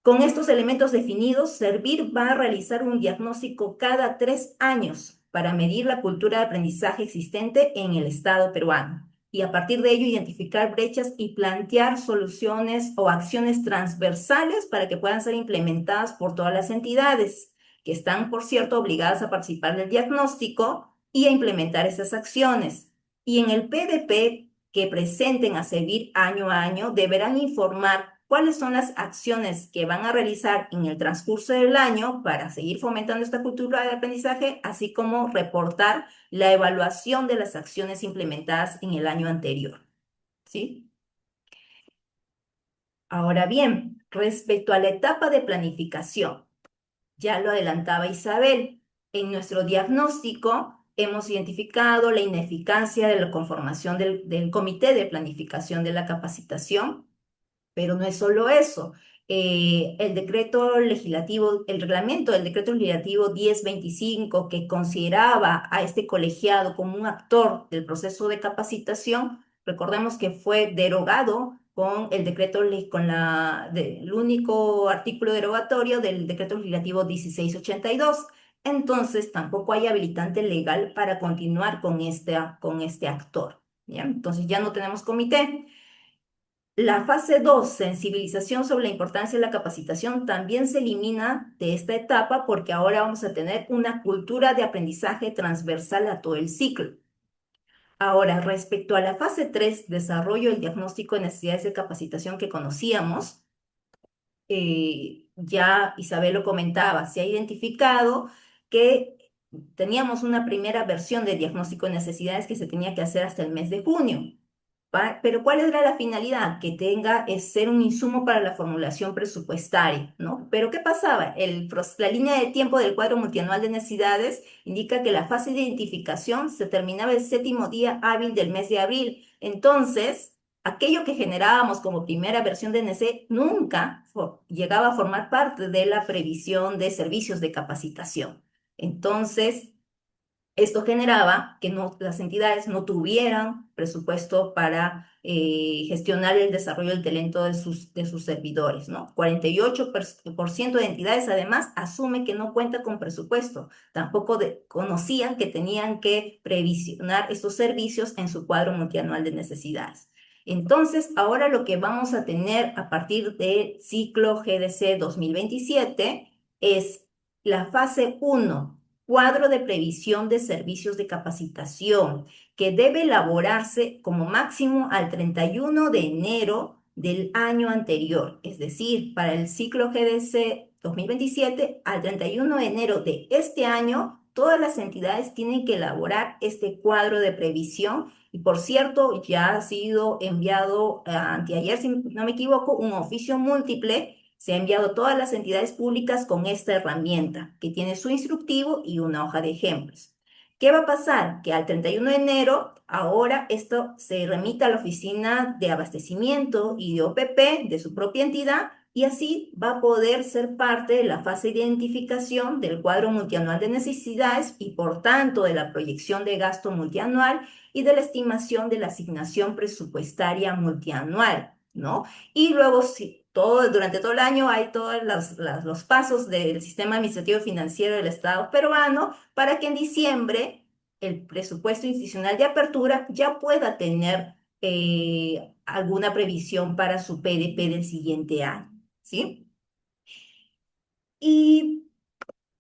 Con estos elementos definidos, Servir va a realizar un diagnóstico cada 3 años para medir la cultura de aprendizaje existente en el Estado peruano y a partir de ello identificar brechas y plantear soluciones o acciones transversales para que puedan ser implementadas por todas las entidades que están, por cierto, obligadas a participar del diagnóstico y a implementar esas acciones. Y en el PDP que presenten a Servir año a año deberán informar cuáles son las acciones que van a realizar en el transcurso del año para seguir fomentando esta cultura de aprendizaje, así como reportar la evaluación de las acciones implementadas en el año anterior, ¿sí? Ahora bien, respecto a la etapa de planificación, ya lo adelantaba Isabel, en nuestro diagnóstico hemos identificado la ineficacia de la conformación del comité de planificación de la capacitación, pero no es solo eso. El decreto legislativo, el reglamento del decreto legislativo 1025, que consideraba a este colegiado como un actor del proceso de capacitación, recordemos que fue derogado con el decreto, el único artículo derogatorio del decreto legislativo 1682. Entonces, tampoco hay habilitante legal para continuar con este actor, ¿ya? Entonces, ya no tenemos comité. La fase 2, sensibilización sobre la importancia de la capacitación, también se elimina de esta etapa porque ahora vamos a tener una cultura de aprendizaje transversal a todo el ciclo. Ahora, respecto a la fase 3, desarrollo del diagnóstico de necesidades de capacitación que conocíamos, ya Isabel lo comentaba, se ha identificado que teníamos una primera versión de diagnóstico de necesidades que se tenía que hacer hasta el mes de junio. Pero ¿cuál era la finalidad? Que ser un insumo para la formulación presupuestaria, ¿no? Pero ¿qué pasaba? La línea de tiempo del cuadro multianual de necesidades indica que la fase de identificación se terminaba el 7º día hábil del mes de abril. Entonces, aquello que generábamos como primera versión de NC nunca llegaba a formar parte de la previsión de servicios de capacitación. Entonces, esto generaba que las entidades no tuvieran presupuesto para gestionar el desarrollo del talento de sus servidores, ¿no? 48% de entidades además asume que no cuenta con presupuesto. Tampoco conocían que tenían que previsionar estos servicios en su cuadro multianual de necesidades. Entonces, ahora lo que vamos a tener a partir del ciclo GDC 2027 es la fase 1, cuadro de previsión de servicios de capacitación, que debe elaborarse como máximo al 31 de enero del año anterior, es decir, para el ciclo GDC 2027, al 31 de enero de este año, todas las entidades tienen que elaborar este cuadro de previsión. Y por cierto, ya ha sido enviado anteayer, si no me equivoco, un oficio múltiple. Se ha enviado a todas las entidades públicas con esta herramienta, que tiene su instructivo y una hoja de ejemplos. ¿Qué va a pasar? Que al 31 de enero, ahora esto se remite a la oficina de abastecimiento y de OPP de su propia entidad, y así va a poder ser parte de la fase de identificación del cuadro multianual de necesidades y por tanto de la proyección de gasto multianual y de la estimación de la asignación presupuestaria multianual, ¿no? Y luego, si durante todo el año hay todos los pasos del sistema administrativo financiero del Estado peruano para que en diciembre el presupuesto institucional de apertura ya pueda tener alguna previsión para su PDP del siguiente año, ¿sí? ¿Y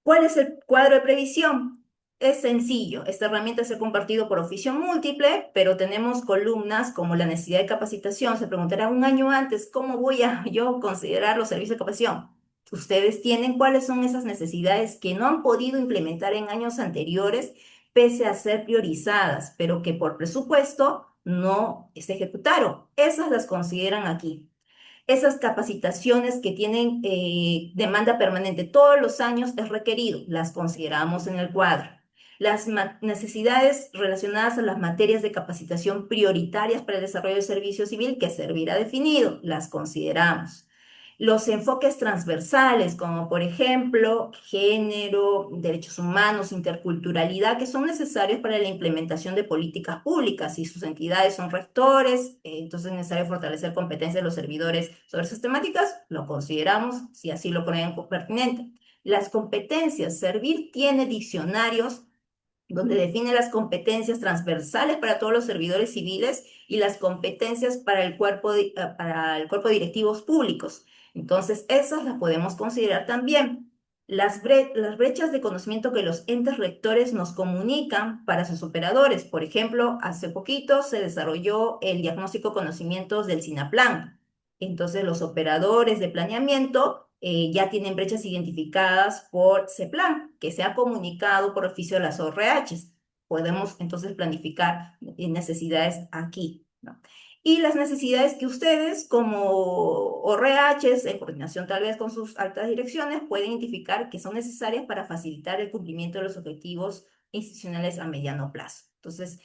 cuál es el cuadro de previsión? Es sencillo, esta herramienta se ha compartido por oficio múltiple, pero tenemos columnas como la necesidad de capacitación. Se preguntará un año antes, ¿cómo voy a yo considerar los servicios de capacitación? Ustedes tienen cuáles son esas necesidades que no han podido implementar en años anteriores, pese a ser priorizadas, pero que por presupuesto no se ejecutaron. Esas las consideran aquí. Esas capacitaciones que tienen demanda permanente todos los años es requerido, las consideramos en el cuadro. Las necesidades relacionadas a las materias de capacitación prioritarias para el desarrollo del servicio civil que servirá definido, las consideramos. Los enfoques transversales, como por ejemplo género, derechos humanos, interculturalidad, que son necesarios para la implementación de políticas públicas. Si sus entidades son rectores, entonces es necesario fortalecer competencias de los servidores sobre esas temáticas, lo consideramos si así lo creen pertinente. Las competencias, Servir tiene diccionarios donde define las competencias transversales para todos los servidores civiles y las competencias para para el cuerpo de directivos públicos. Entonces, esas las podemos considerar también. Las brechas de conocimiento que los entes rectores nos comunican para sus operadores. Por ejemplo, hace poquito se desarrolló el diagnóstico de conocimientos del SINAPLAN. Entonces, los operadores de planeamiento ya tienen brechas identificadas por CEPLAN, que se ha comunicado por oficio a las ORHs. Podemos entonces planificar necesidades aquí, ¿no? Y las necesidades que ustedes como ORHs, en coordinación tal vez con sus altas direcciones, pueden identificar que son necesarias para facilitar el cumplimiento de los objetivos institucionales a mediano plazo. Entonces,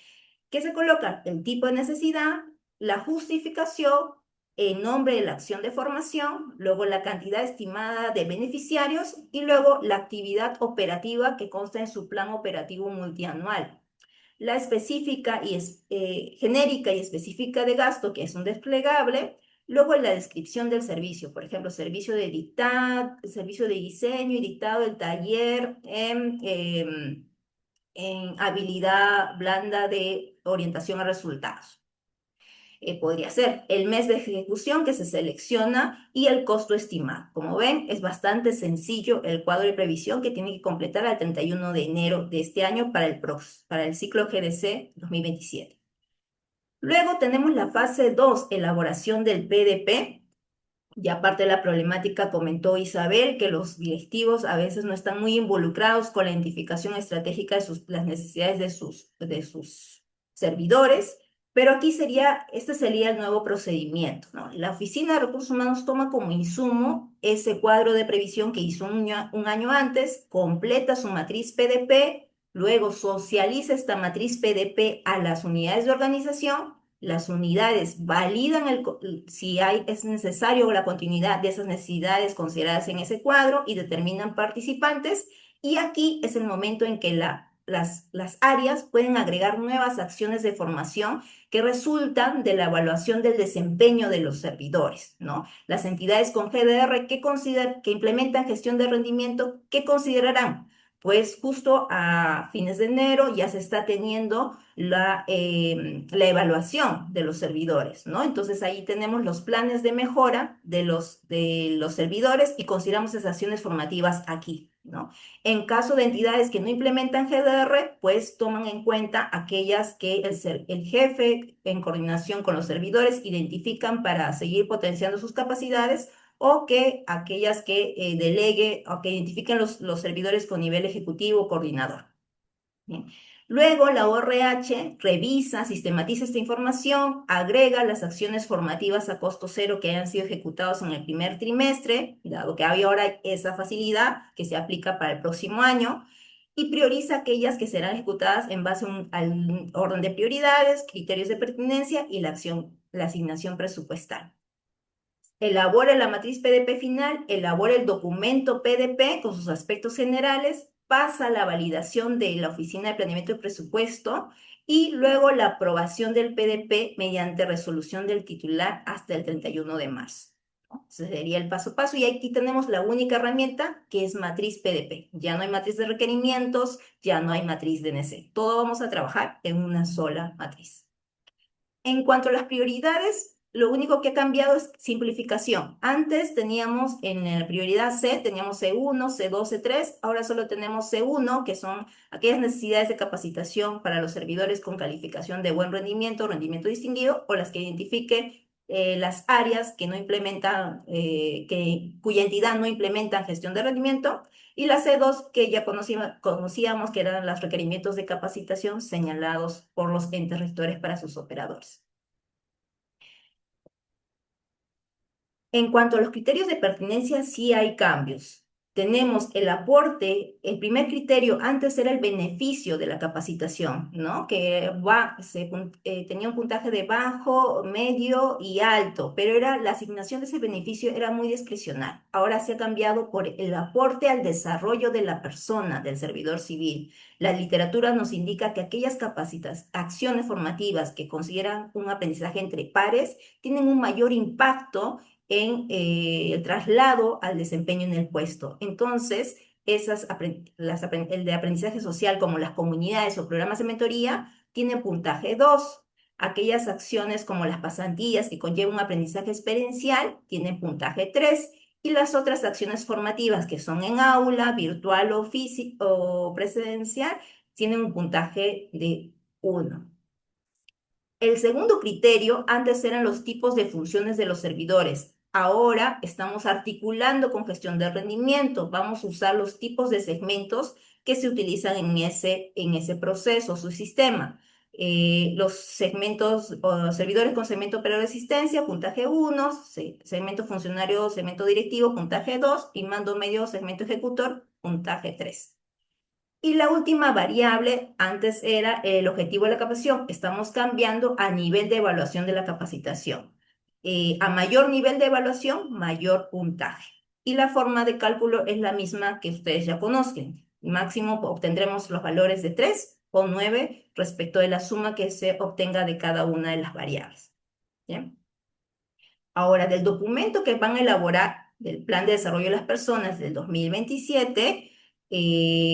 ¿qué se coloca? El tipo de necesidad, la justificación, el nombre de la acción de formación, luego la cantidad estimada de beneficiarios y luego la actividad operativa que consta en su plan operativo multianual. La específica y genérica y específica de gasto, que es un desplegable. Luego la descripción del servicio, por ejemplo, servicio de diseño y dictado del taller en habilidad blanda de orientación a resultados. Podría ser el mes de ejecución que se selecciona y el costo estimado. Como ven, es bastante sencillo el cuadro de previsión que tiene que completar al 31 de enero de este año para el ciclo GDC 2027. Luego tenemos la fase 2, elaboración del PDP. Y aparte de la problemática, comentó Isabel que los directivos a veces no están muy involucrados con la identificación estratégica de las necesidades de sus servidores, pero aquí este sería el nuevo procedimiento, ¿no? La Oficina de Recursos Humanos toma como insumo ese cuadro de previsión que hizo un año antes, completa su matriz PDP, luego socializa esta matriz PDP a las unidades de organización. Las unidades validan si es necesario la continuidad de esas necesidades consideradas en ese cuadro y determinan participantes. Y aquí es el momento en que las áreas pueden agregar nuevas acciones de formación que resultan de la evaluación del desempeño de los servidores, ¿no? Las entidades con GDR que implementan gestión de rendimiento, ¿qué considerarán? Pues justo a fines de enero ya se está teniendo la evaluación de los servidores, ¿no? Entonces ahí tenemos los planes de mejora de los servidores y consideramos esas acciones formativas aquí. ¿no? En caso de entidades que no implementan GDR, pues toman en cuenta aquellas que el jefe, en coordinación con los servidores, identifican para seguir potenciando sus capacidades, o que aquellas que delegue o que identifiquen los servidores con nivel ejecutivo o coordinador. Bien. Luego, la ORH revisa, sistematiza esta información, agrega las acciones formativas a costo cero que hayan sido ejecutadas en el primer trimestre, dado que hay ahora esa facilidad que se aplica para el próximo año, y prioriza aquellas que serán ejecutadas en base al orden de prioridades, criterios de pertinencia y la asignación presupuestal. Elabora la matriz PDP final, elabora el documento PDP con sus aspectos generales, pasa la validación de la Oficina de Planeamiento y Presupuesto y luego la aprobación del PDP mediante resolución del titular hasta el 31 de marzo. Ese sería el paso a paso, y aquí tenemos la única herramienta que es matriz PDP. Ya no hay matriz de requerimientos, ya no hay matriz de NC. Todo vamos a trabajar en una sola matriz. En cuanto a las prioridades, lo único que ha cambiado es simplificación. Antes teníamos en la prioridad C, teníamos C1, C2, C3, ahora solo tenemos C1, que son aquellas necesidades de capacitación para los servidores con calificación de buen rendimiento, rendimiento distinguido, o las que identifique las áreas que no implementan, cuya entidad no implementa gestión de rendimiento, y la C2, que ya conocíamos que eran los requerimientos de capacitación señalados por los entes rectores para sus operadores. En cuanto a los criterios de pertinencia, sí hay cambios. Tenemos el aporte, el primer criterio antes era el beneficio de la capacitación, ¿no? Que tenía un puntaje de bajo, medio y alto, pero la asignación de ese beneficio era muy discrecional. Ahora se ha cambiado por el aporte al desarrollo de la persona, del servidor civil. La literatura nos indica que aquellas acciones formativas que consideran un aprendizaje entre pares tienen un mayor impacto en el traslado al desempeño en el puesto. Entonces, el de aprendizaje social, como las comunidades o programas de mentoría, tienen puntaje 2. Aquellas acciones como las pasantías que conllevan un aprendizaje experiencial tienen puntaje 3. Y las otras acciones formativas que son en aula, virtual o presencial, tienen un puntaje de 1. El segundo criterio, antes eran los tipos de funciones de los servidores. Ahora estamos articulando con gestión de rendimiento. Vamos a usar los tipos de segmentos que se utilizan en ese proceso, su sistema. Los segmentos o servidores con segmento operador de asistencia, puntaje 1, segmento funcionario, segmento directivo, puntaje 2, y mando medio, segmento ejecutor, puntaje 3. Y la última variable, antes era el objetivo de la capacitación, estamos cambiando a nivel de evaluación de la capacitación. A mayor nivel de evaluación, mayor puntaje. Y la forma de cálculo es la misma que ustedes ya conocen. Máximo obtendremos los valores de 3 o 9 respecto de la suma que se obtenga de cada una de las variables. ¿Bien? Ahora, del documento que van a elaborar del Plan de Desarrollo de las Personas del 2027,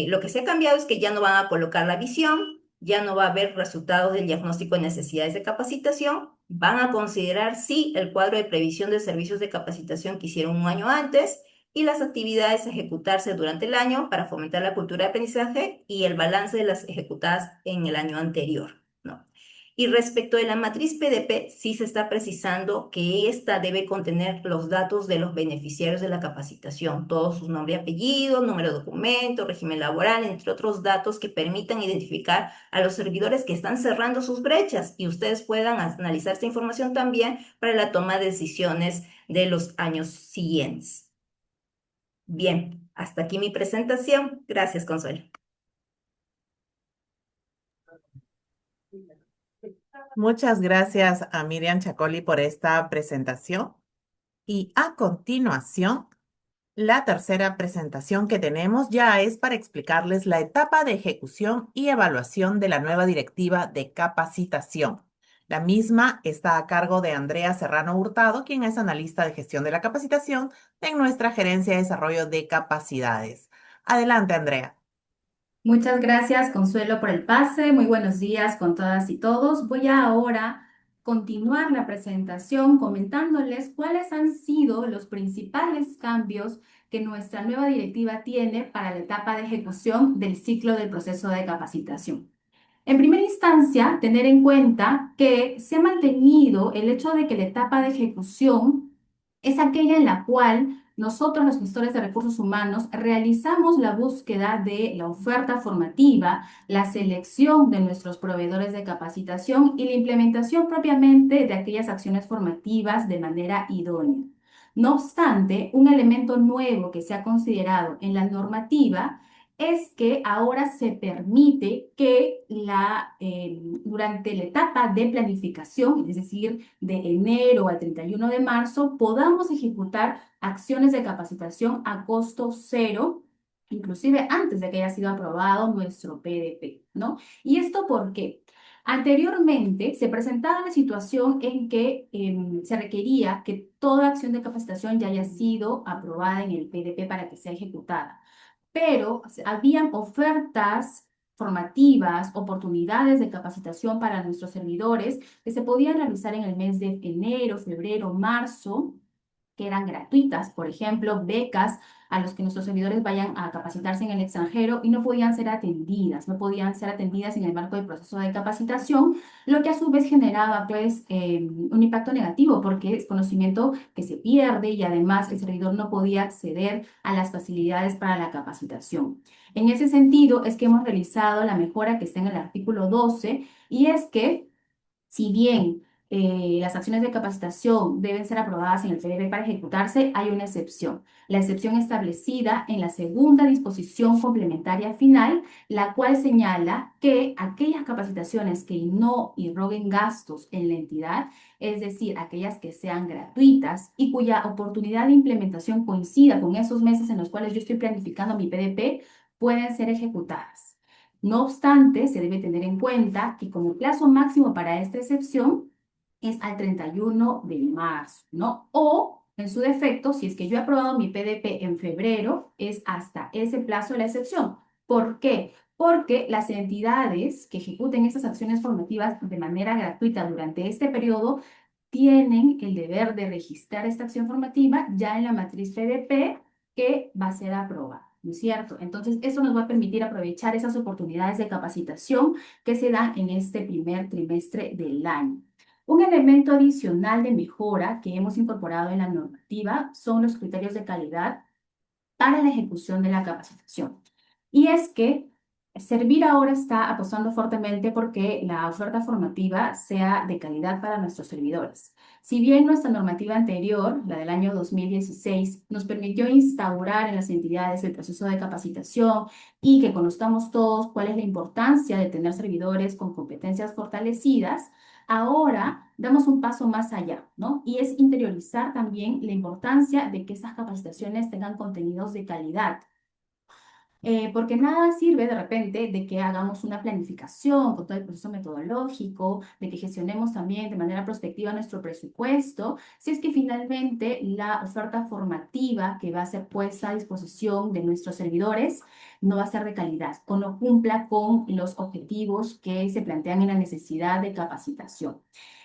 lo que se ha cambiado es que ya no van a colocar la visión, ya no va a haber resultados del diagnóstico de necesidades de capacitación, van a considerar sí el cuadro de previsión de servicios de capacitación que hicieron un año antes y las actividades a ejecutarse durante el año para fomentar la cultura de aprendizaje y el balance de las ejecutadas en el año anterior, ¿no? Y respecto de la matriz PDP, sí se está precisando que esta debe contener los datos de los beneficiarios de la capacitación, todos sus nombre y apellido, número de documento, régimen laboral, entre otros datos que permitan identificar a los servidores que están cerrando sus brechas, y ustedes puedan analizar esta información también para la toma de decisiones de los años siguientes. Bien, hasta aquí mi presentación. Gracias, Consuelo. Muchas gracias a Miriam Chacoli por esta presentación. Y a continuación, la tercera presentación que tenemos ya es para explicarles la etapa de ejecución y evaluación de la nueva directiva de capacitación. La misma está a cargo de Andrea Serrano Hurtado, quien es analista de gestión de la capacitación en nuestra Gerencia de Desarrollo de Capacidades. Adelante, Andrea. Muchas gracias, Consuelo, por el pase. Muy buenos días con todas y todos. Voy ahora continuar la presentación comentándoles cuáles han sido los principales cambios que nuestra nueva directiva tiene para la etapa de ejecución del ciclo del proceso de capacitación. En primera instancia, tener en cuenta que se ha mantenido el hecho de que la etapa de ejecución es aquella en la cual nosotros, los gestores de recursos humanos, realizamos la búsqueda de la oferta formativa, la selección de nuestros proveedores de capacitación y la implementación propiamente de aquellas acciones formativas de manera idónea. No obstante, un elemento nuevo que se ha considerado en la normativa es que ahora se permite que durante la etapa de planificación, es decir, de enero al 31 de marzo, podamos ejecutar acciones de capacitación a costo cero, inclusive antes de que haya sido aprobado nuestro PDP, ¿no? ¿Y esto por qué? Anteriormente se presentaba la situación en que se requería que toda acción de capacitación ya haya sido aprobada en el PDP para que sea ejecutada, pero habían ofertas formativas, oportunidades de capacitación para nuestros servidores que se podían realizar en el mes de enero, febrero, marzo, que eran gratuitas, por ejemplo, becas a los que nuestros servidores vayan a capacitarse en el extranjero y no podían ser atendidas, no podían ser atendidas en el marco del proceso de capacitación, lo que a su vez generaba pues un impacto negativo porque es conocimiento que se pierde y además el servidor no podía acceder a las facilidades para la capacitación. En ese sentido es que hemos realizado la mejora que está en el artículo 12 y es que si bien las acciones de capacitación deben ser aprobadas en el PDP para ejecutarse, hay una excepción. La excepción establecida en la segunda disposición complementaria final, la cual señala que aquellas capacitaciones que no irroguen gastos en la entidad, es decir, aquellas que sean gratuitas y cuya oportunidad de implementación coincida con esos meses en los cuales yo estoy planificando mi PDP, pueden ser ejecutadas. No obstante, se debe tener en cuenta que como plazo máximo para esta excepción es al 31 de marzo, ¿no? O, en su defecto, si es que yo he aprobado mi PDP en febrero, es hasta ese plazo la excepción. ¿Por qué? Porque las entidades que ejecuten estas acciones formativas de manera gratuita durante este periodo tienen el deber de registrar esta acción formativa ya en la matriz PDP que va a ser aprobada, ¿no es cierto? Entonces, eso nos va a permitir aprovechar esas oportunidades de capacitación que se dan en este primer trimestre del año. Un elemento adicional de mejora que hemos incorporado en la normativa son los criterios de calidad para la ejecución de la capacitación. Y es que Servir ahora está apostando fuertemente porque la oferta formativa sea de calidad para nuestros servidores. Si bien nuestra normativa anterior, la del año 2016, nos permitió instaurar en las entidades el proceso de capacitación y que conozcamos todos cuál es la importancia de tener servidores con competencias fortalecidas, ahora damos un paso más allá, ¿no? Y es interiorizar también la importancia de que esas capacitaciones tengan contenidos de calidad. Porque nada sirve de repente de que hagamos una planificación con todo el proceso metodológico, de que gestionemos también de manera prospectiva nuestro presupuesto, si es que finalmente la oferta formativa que va a ser puesta a disposición de nuestros servidores no va a ser de calidad o no cumpla con los objetivos que se plantean en la necesidad de capacitación.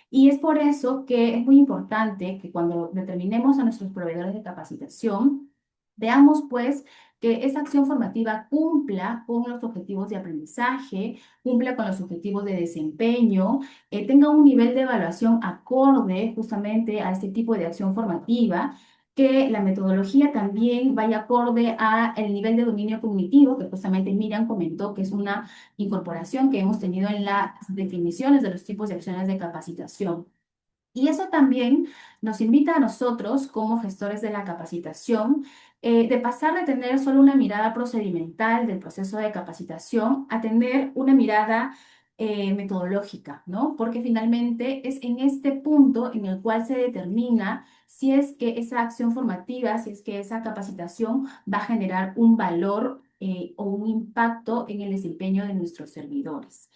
Y es por eso que es muy importante que cuando determinemos a nuestros proveedores de capacitación, veamos pues que esa acción formativa cumpla con los objetivos de aprendizaje, cumpla con los objetivos de desempeño, tenga un nivel de evaluación acorde justamente a este tipo de acción formativa, que la metodología también vaya acorde a el nivel de dominio cognitivo, que justamente Miriam comentó que es una incorporación que hemos tenido en las definiciones de los tipos de acciones de capacitación. Y eso también nos invita a nosotros, como gestores de la capacitación, de pasar de tener solo una mirada procedimental del proceso de capacitación a tener una mirada metodológica, ¿no? Porque finalmente es en este punto en el cual se determina si es que esa acción formativa, si es que esa capacitación va a generar un valor o un impacto en el desempeño de nuestros servidores.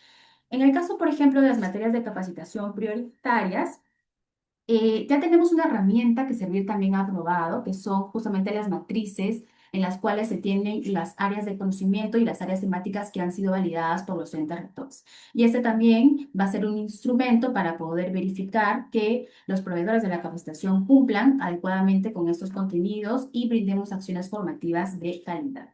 En el caso, por ejemplo, de las materias de capacitación prioritarias, ya tenemos una herramienta que Servir también ha aprobado, que son justamente las matrices en las cuales se tienen las áreas de conocimiento y las áreas temáticas que han sido validadas por los entes rectores. Y este también va a ser un instrumento para poder verificar que los proveedores de la capacitación cumplan adecuadamente con estos contenidos y brindemos acciones formativas de calidad.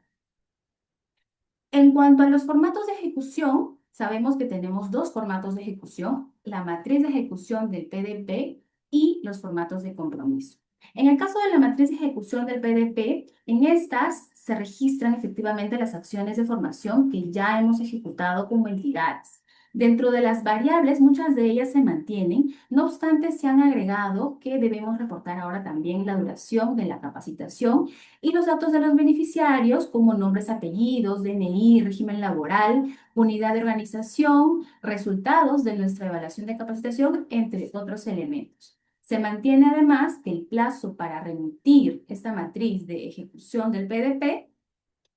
En cuanto a los formatos de ejecución, sabemos que tenemos dos formatos de ejecución, la matriz de ejecución del PDP y los formatos de compromiso. En el caso de la matriz de ejecución del PDP, en estas se registran efectivamente las acciones de formación que ya hemos ejecutado como entidades. Dentro de las variables, muchas de ellas se mantienen, no obstante, se han agregado que debemos reportar ahora también la duración de la capacitación y los datos de los beneficiarios, como nombres, apellidos, DNI, régimen laboral, unidad de organización, resultados de nuestra evaluación de capacitación, entre otros elementos. Se mantiene además que el plazo para remitir esta matriz de ejecución del PDP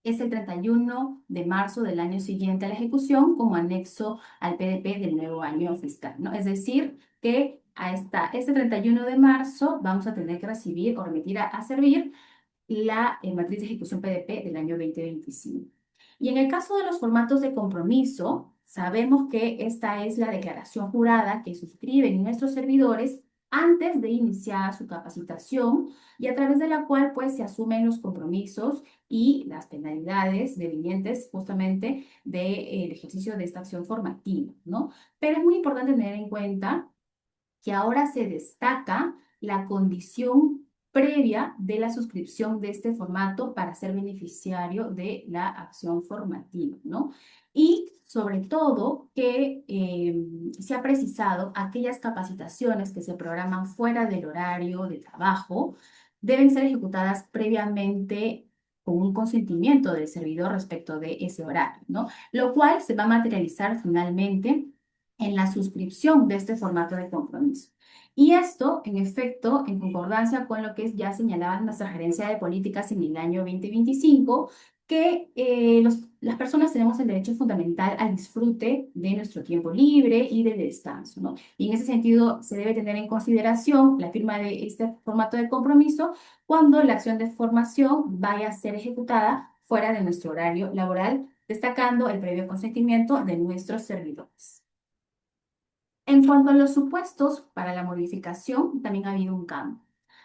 es el 31 de marzo del año siguiente a la ejecución como anexo al PDP del nuevo año fiscal, ¿no? Es decir, que hasta este 31 de marzo vamos a tener que recibir o remitir a servir la matriz de ejecución PDP del año 2025. Y en el caso de los formatos de compromiso, sabemos que esta es la declaración jurada que suscriben nuestros servidores antes de iniciar su capacitación y a través de la cual pues se asumen los compromisos y las penalidades dependientes justamente del ejercicio de esta acción formativa, ¿no? Pero es muy importante tener en cuenta que ahora se destaca la condición previa de la suscripción de este formato para ser beneficiario de la acción formativa, ¿no? Y sobre todo que se ha precisado aquellas capacitaciones que se programan fuera del horario de trabajo deben ser ejecutadas previamente con un consentimiento del servidor respecto de ese horario, ¿no? Lo cual se va a materializar finalmente en la suscripción de este formato de compromiso. Y esto, en efecto, en concordancia con lo que ya señalaba nuestra gerencia de políticas en el año 2025, que las personas tenemos el derecho fundamental al disfrute de nuestro tiempo libre y de descanso, ¿no? Y en ese sentido se debe tener en consideración la firma de este formato de compromiso cuando la acción de formación vaya a ser ejecutada fuera de nuestro horario laboral, destacando el previo consentimiento de nuestros servidores. En cuanto a los supuestos para la modificación, también ha habido un cambio.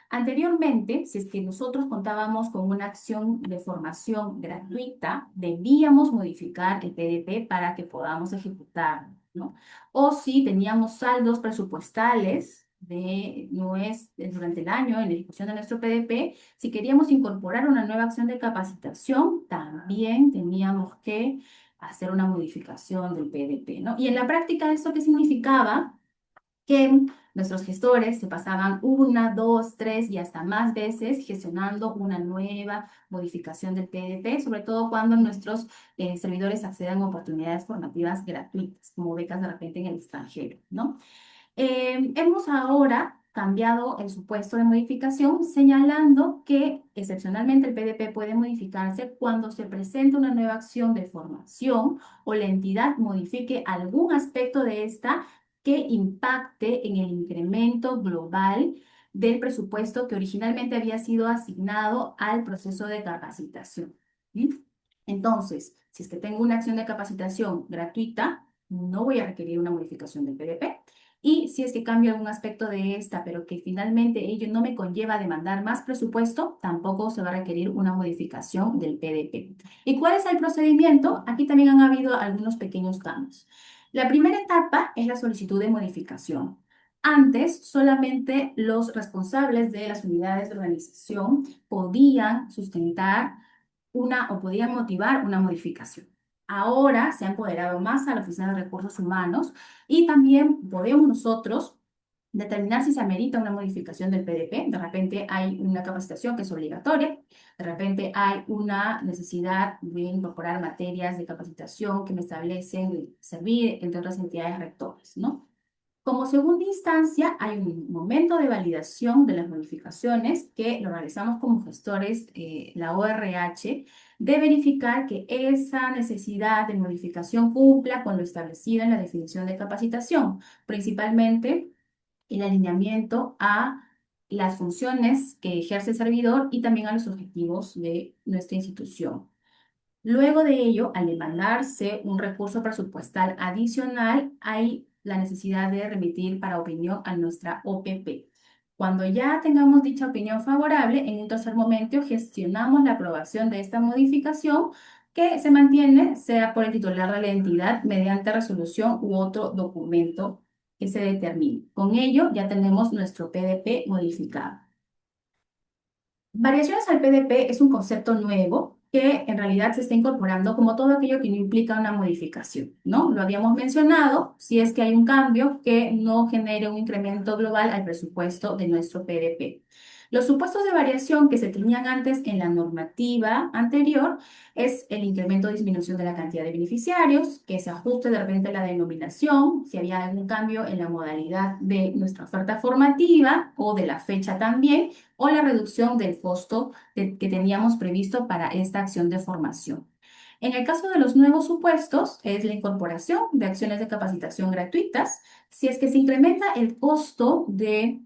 Anteriormente, si es que nosotros contábamos con una acción de formación gratuita, debíamos modificar el PDP para que podamos ejecutarlo, ¿no? O si teníamos saldos presupuestales durante el año en la ejecución de nuestro PDP, si queríamos incorporar una nueva acción de capacitación, también teníamos que hacer una modificación del PDP, ¿no? Y en la práctica, ¿eso qué significaba? Que nuestros gestores se pasaban una, dos, tres y hasta más veces gestionando una nueva modificación del PDP, sobre todo cuando nuestros servidores accedan a oportunidades formativas gratuitas, como becas de repente en el extranjero, ¿no? Hemos ahora cambiado el supuesto de modificación, señalando que excepcionalmente el PDP puede modificarse cuando se presenta una nueva acción de formación o la entidad modifique algún aspecto de esta que impacte en el incremento global del presupuesto que originalmente había sido asignado al proceso de capacitación. ¿Sí? Entonces, si es que tengo una acción de capacitación gratuita, no voy a requerir una modificación del PDP. Y si es que cambio algún aspecto de esta, pero que finalmente ello no me conlleva a demandar más presupuesto, tampoco se va a requerir una modificación del PDP. ¿Y cuál es el procedimiento? Aquí también han habido algunos pequeños cambios. La primera etapa es la solicitud de modificación. Antes, solamente los responsables de las unidades de organización podían sustentar o podían motivar una modificación. Ahora se ha empoderado más a la Oficina de Recursos Humanos y también podemos nosotros determinar si se amerita una modificación del PDP. De repente hay una capacitación que es obligatoria, de repente hay una necesidad de incorporar materias de capacitación que me establecen servir entre otras entidades rectoras, ¿no? Como segunda instancia, hay un momento de validación de las modificaciones que lo realizamos como gestores, la ORH, de verificar que esa necesidad de modificación cumpla con lo establecido en la definición de capacitación, principalmente el alineamiento a las funciones que ejerce el servidor y también a los objetivos de nuestra institución. Luego de ello, al demandarse un recurso presupuestal adicional, hay la necesidad de remitir para opinión a nuestra OPP. Cuando ya tengamos dicha opinión favorable, en un tercer momento gestionamos la aprobación de esta modificación que se mantiene, sea por el titular de la entidad, mediante resolución u otro documento que se determine. Con ello ya tenemos nuestro PDP modificado. Variaciones al PDP es un concepto nuevo que en realidad se está incorporando como todo aquello que no implica una modificación, ¿no? Lo habíamos mencionado, si es que hay un cambio que no genere un incremento global al presupuesto de nuestro PDP. Los supuestos de variación que se tenían antes en la normativa anterior es el incremento o disminución de la cantidad de beneficiarios, que se ajuste de repente la denominación, si había algún cambio en la modalidad de nuestra oferta formativa o de la fecha también, o la reducción del costo que teníamos previsto para esta acción de formación. En el caso de los nuevos supuestos, es la incorporación de acciones de capacitación gratuitas. Si es que se incrementa el costo de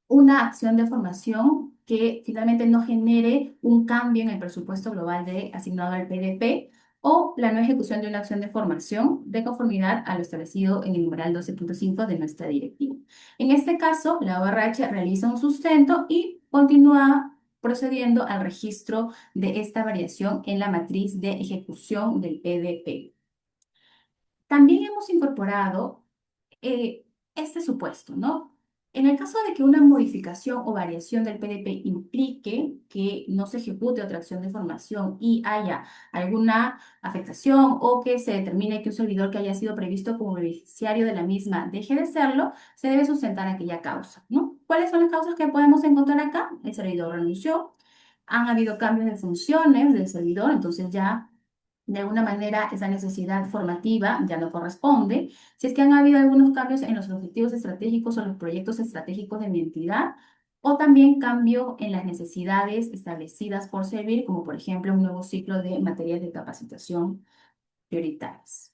una acción de formación que finalmente no genere un cambio en el presupuesto global asignado al PDP, o la no ejecución de una acción de formación de conformidad a lo establecido en el numeral 12.5 de nuestra directiva. En este caso, la ORH realiza un sustento y continúa procediendo al registro de esta variación en la matriz de ejecución del PDP. También hemos incorporado este supuesto, ¿no? En el caso de que una modificación o variación del PDP implique que no se ejecute otra acción de formación y haya alguna afectación o que se determine que un servidor que haya sido previsto como beneficiario de la misma deje de serlo, se debe sustentar aquella causa, ¿no? ¿Cuáles son las causas que podemos encontrar acá? El servidor renunció, han habido cambios de funciones del servidor, entonces ya de alguna manera esa necesidad formativa ya no corresponde. Si es que han habido algunos cambios en los objetivos estratégicos o los proyectos estratégicos de mi entidad, o también cambio en las necesidades establecidas por servir, como por ejemplo un nuevo ciclo de materias de capacitación prioritarias.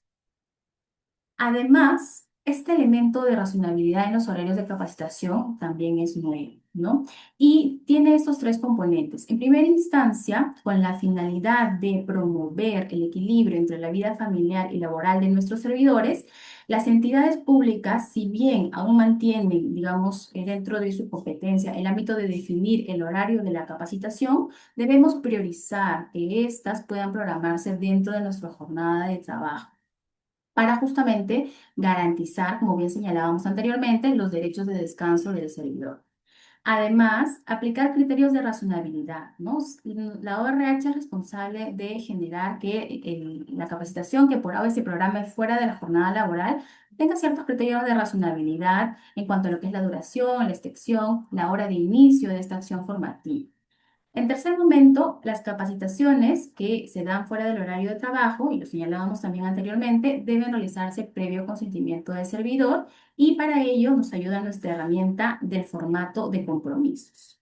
Además, este elemento de razonabilidad en los horarios de capacitación también es nuevo, ¿no? Y tiene estos tres componentes. En primera instancia, con la finalidad de promover el equilibrio entre la vida familiar y laboral de nuestros servidores, las entidades públicas, si bien aún mantienen, digamos, dentro de su competencia el ámbito de definir el horario de la capacitación, debemos priorizar que éstas puedan programarse dentro de nuestra jornada de trabajo para justamente garantizar, como bien señalábamos anteriormente, los derechos de descanso del servidor. Además, aplicar criterios de razonabilidad, ¿no? La ORH es responsable de generar que la capacitación que por ahora se programe fuera de la jornada laboral tenga ciertos criterios de razonabilidad en cuanto a lo que es la duración, la extensión, la hora de inicio de esta acción formativa. En tercer momento, las capacitaciones que se dan fuera del horario de trabajo, y lo señalábamos también anteriormente, deben realizarse previo consentimiento del servidor y para ello nos ayuda nuestra herramienta del formato de compromisos.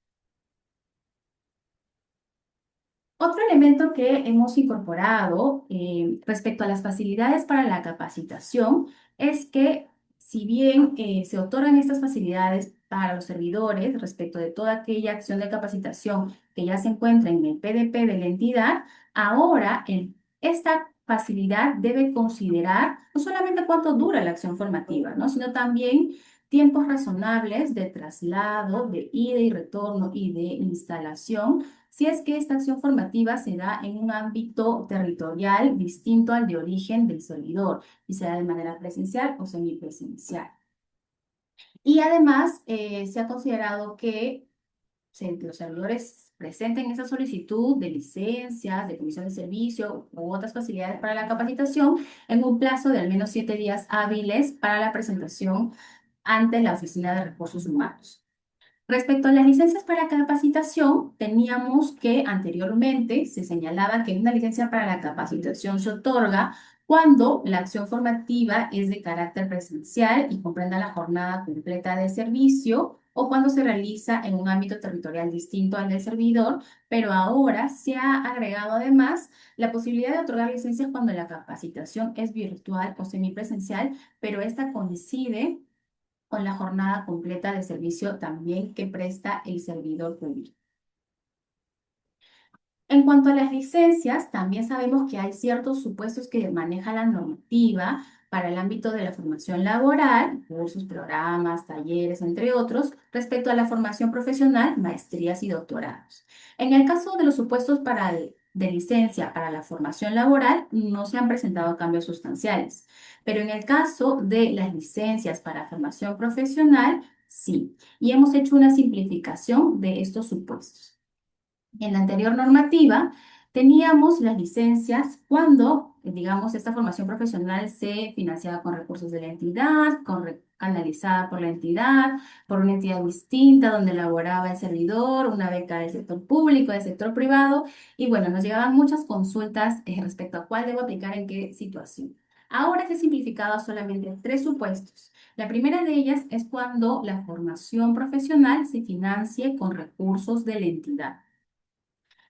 Otro elemento que hemos incorporado respecto a las facilidades para la capacitación es que si bien se otorgan estas facilidades para los servidores respecto de toda aquella acción de capacitación que ya se encuentra en el PDP de la entidad, ahora esta facilidad debe considerar no solamente cuánto dura la acción formativa, ¿no? Sino también tiempos razonables de traslado, de ida y retorno y de instalación si es que esta acción formativa se da en un ámbito territorial distinto al de origen del servidor, y sea de manera presencial o semipresencial. Y además, se ha considerado que los servidores presenten esa solicitud de licencias, de comisión de servicio u otras facilidades para la capacitación en un plazo de al menos 7 días hábiles para la presentación ante la Oficina de Recursos Humanos. Respecto a las licencias para capacitación, teníamos que anteriormente se señalaba que una licencia para la capacitación se otorga cuando la acción formativa es de carácter presencial y comprenda la jornada completa de servicio o cuando se realiza en un ámbito territorial distinto al del servidor, pero ahora se ha agregado además la posibilidad de otorgar licencias cuando la capacitación es virtual o semipresencial, pero esta coincide con la jornada completa de servicio también que presta el servidor público. En cuanto a las licencias, también sabemos que hay ciertos supuestos que maneja la normativa para el ámbito de la formación laboral, cursos, programas, talleres, entre otros, respecto a la formación profesional, maestrías y doctorados. En el caso de los supuestos de licencia para la formación laboral, no se han presentado cambios sustanciales, pero en el caso de las licencias para formación profesional, sí, y hemos hecho una simplificación de estos supuestos. En la anterior normativa teníamos las licencias cuando, digamos, esta formación profesional se financiaba con recursos de la entidad, canalizada por la entidad, por una entidad distinta donde laboraba el servidor, una beca del sector público, del sector privado, y bueno, nos llegaban muchas consultas respecto a cuál debo aplicar en qué situación. Ahora se ha simplificado a solamente 3 supuestos. La primera de ellas es cuando la formación profesional se financie con recursos de la entidad.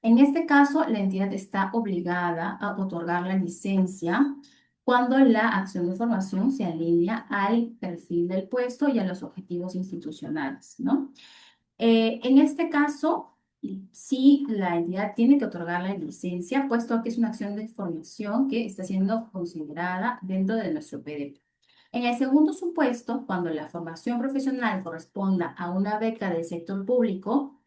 En este caso, la entidad está obligada a otorgar la licencia cuando la acción de formación se alinea al perfil del puesto y a los objetivos institucionales, ¿no? En este caso, sí, la entidad tiene que otorgar la licencia, puesto que es una acción de formación que está siendo considerada dentro de nuestro PDP. En el segundo supuesto, cuando la formación profesional corresponda a una beca del sector público,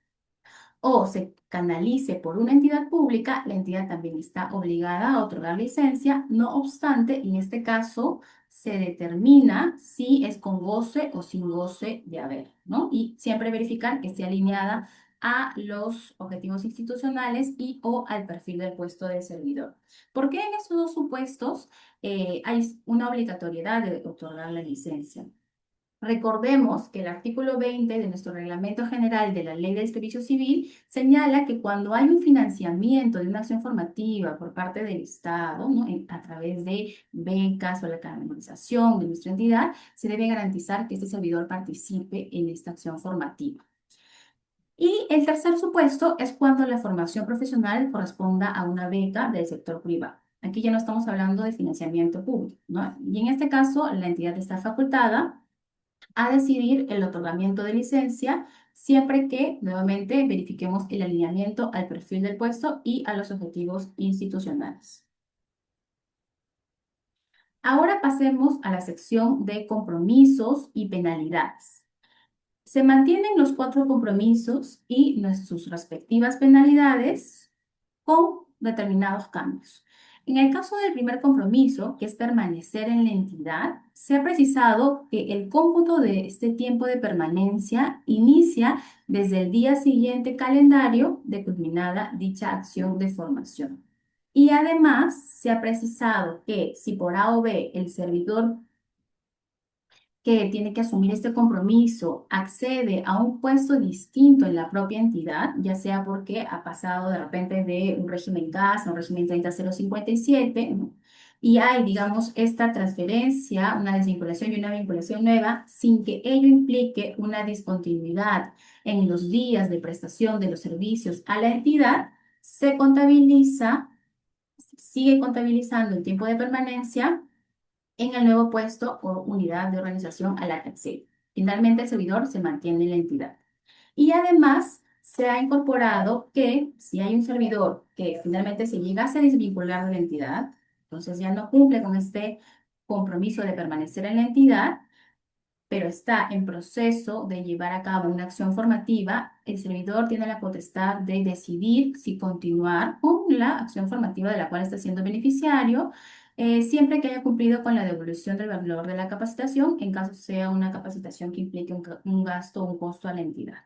o se canalice por una entidad pública, la entidad también está obligada a otorgar licencia. No obstante, en este caso se determina si es con goce o sin goce de haber, ¿no? Y siempre verificar que esté alineada a los objetivos institucionales y o al perfil del puesto de servidor. ¿Por qué en esos dos supuestos hay una obligatoriedad de otorgar la licencia? Recordemos que el artículo 20 de nuestro Reglamento General de la Ley del Servicio Civil señala que cuando hay un financiamiento de una acción formativa por parte del Estado, ¿no? A través de becas o la canalización de nuestra entidad, se debe garantizar que este servidor participe en esta acción formativa. Y el tercer supuesto es cuando la formación profesional corresponda a una beca del sector privado. Aquí ya no estamos hablando de financiamiento público, ¿no? Y en este caso, la entidad está facultada a decidir el otorgamiento de licencia siempre que nuevamente verifiquemos el alineamiento al perfil del puesto y a los objetivos institucionales. Ahora pasemos a la sección de compromisos y penalidades. Se mantienen los 4 compromisos y sus respectivas penalidades con determinados cambios. En el caso del primer compromiso, que es permanecer en la entidad, se ha precisado que el cómputo de este tiempo de permanencia inicia desde el día siguiente calendario de culminada dicha acción de formación. Y además se ha precisado que si por A o B el servidor que tiene que asumir este compromiso accede a un puesto distinto en la propia entidad, ya sea porque ha pasado de repente de un régimen CAS a un régimen 30057, ¿no? Y hay, digamos, esta transferencia, una desvinculación y una vinculación nueva, sin que ello implique una discontinuidad en los días de prestación de los servicios a la entidad, se contabiliza, sigue contabilizando el tiempo de permanencia en el nuevo puesto o unidad de organización a la que accede. Finalmente, el servidor se mantiene en la entidad. Y además, se ha incorporado que si hay un servidor que finalmente se llegase a desvincular de la entidad, entonces ya no cumple con este compromiso de permanecer en la entidad, pero está en proceso de llevar a cabo una acción formativa, el servidor tiene la potestad de decidir si continuar con la acción formativa de la cual está siendo beneficiario, siempre que haya cumplido con la devolución del valor de la capacitación, en caso sea una capacitación que implique un gasto o un costo a la entidad.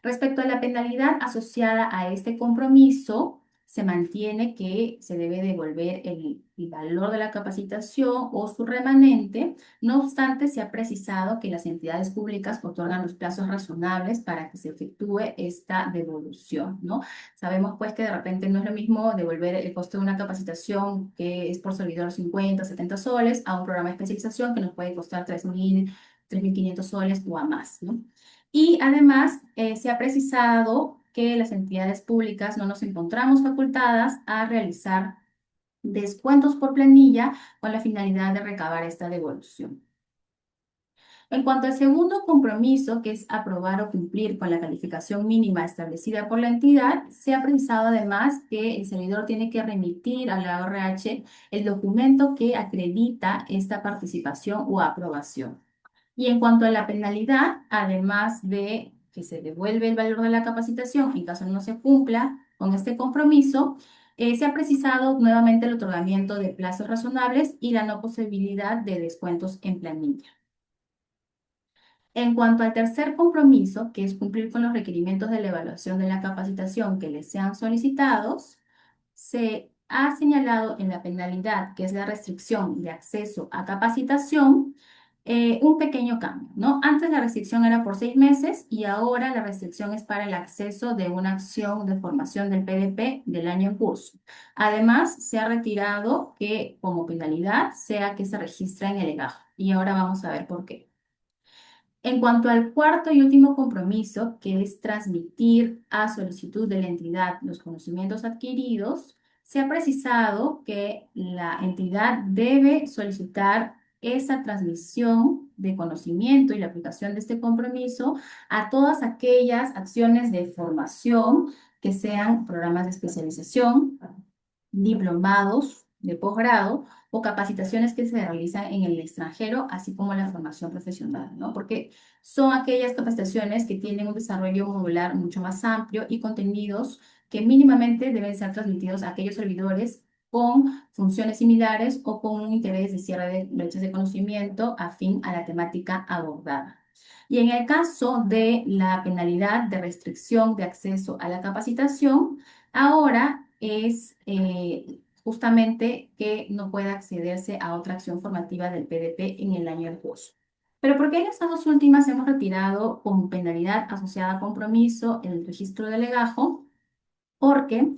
Respecto a la penalidad asociada a este compromiso, se mantiene que se debe devolver el valor de la capacitación o su remanente. No obstante, se ha precisado que las entidades públicas otorgan los plazos razonables para que se efectúe esta devolución, ¿no? Sabemos pues que de repente no es lo mismo devolver el costo de una capacitación que es por servidor 50, 70 soles a un programa de especialización que nos puede costar 3.000, 3.500 soles o a más, ¿no? Y además se ha precisado que las entidades públicas no nos encontramos facultadas a realizar descuentos por planilla con la finalidad de recabar esta devolución. En cuanto al segundo compromiso, que es aprobar o cumplir con la calificación mínima establecida por la entidad, se ha precisado además que el servidor tiene que remitir a la ORH el documento que acredita esta participación o aprobación. Y en cuanto a la penalidad, además de que se devuelve el valor de la capacitación en caso no se cumpla con este compromiso, se ha precisado nuevamente el otorgamiento de plazos razonables y la no posibilidad de descuentos en planilla. En cuanto al tercer compromiso, que es cumplir con los requerimientos de la evaluación de la capacitación que les sean solicitados, se ha señalado en la penalidad, que es la restricción de acceso a capacitación, un pequeño cambio, ¿no? Antes la restricción era por 6 meses y ahora la restricción es para el acceso de una acción de formación del PDP del año en curso. Además, se ha retirado que como penalidad sea que se registre en el legajo y ahora vamos a ver por qué. En cuanto al cuarto y último compromiso, que es transmitir a solicitud de la entidad los conocimientos adquiridos, se ha precisado que la entidad debe solicitar esa transmisión de conocimiento y la aplicación de este compromiso a todas aquellas acciones de formación que sean programas de especialización, diplomados de posgrado o capacitaciones que se realizan en el extranjero, así como la formación profesional, ¿no? Porque son aquellas capacitaciones que tienen un desarrollo modular mucho más amplio y contenidos que mínimamente deben ser transmitidos a aquellos servidores con funciones similares o con un interés de cierre de brechas de conocimiento afín a la temática abordada. Y en el caso de la penalidad de restricción de acceso a la capacitación, ahora es justamente que no pueda accederse a otra acción formativa del PDP en el año en curso. Pero ¿por qué en estas dos últimas hemos retirado como penalidad asociada a compromiso el registro de legajo? Porque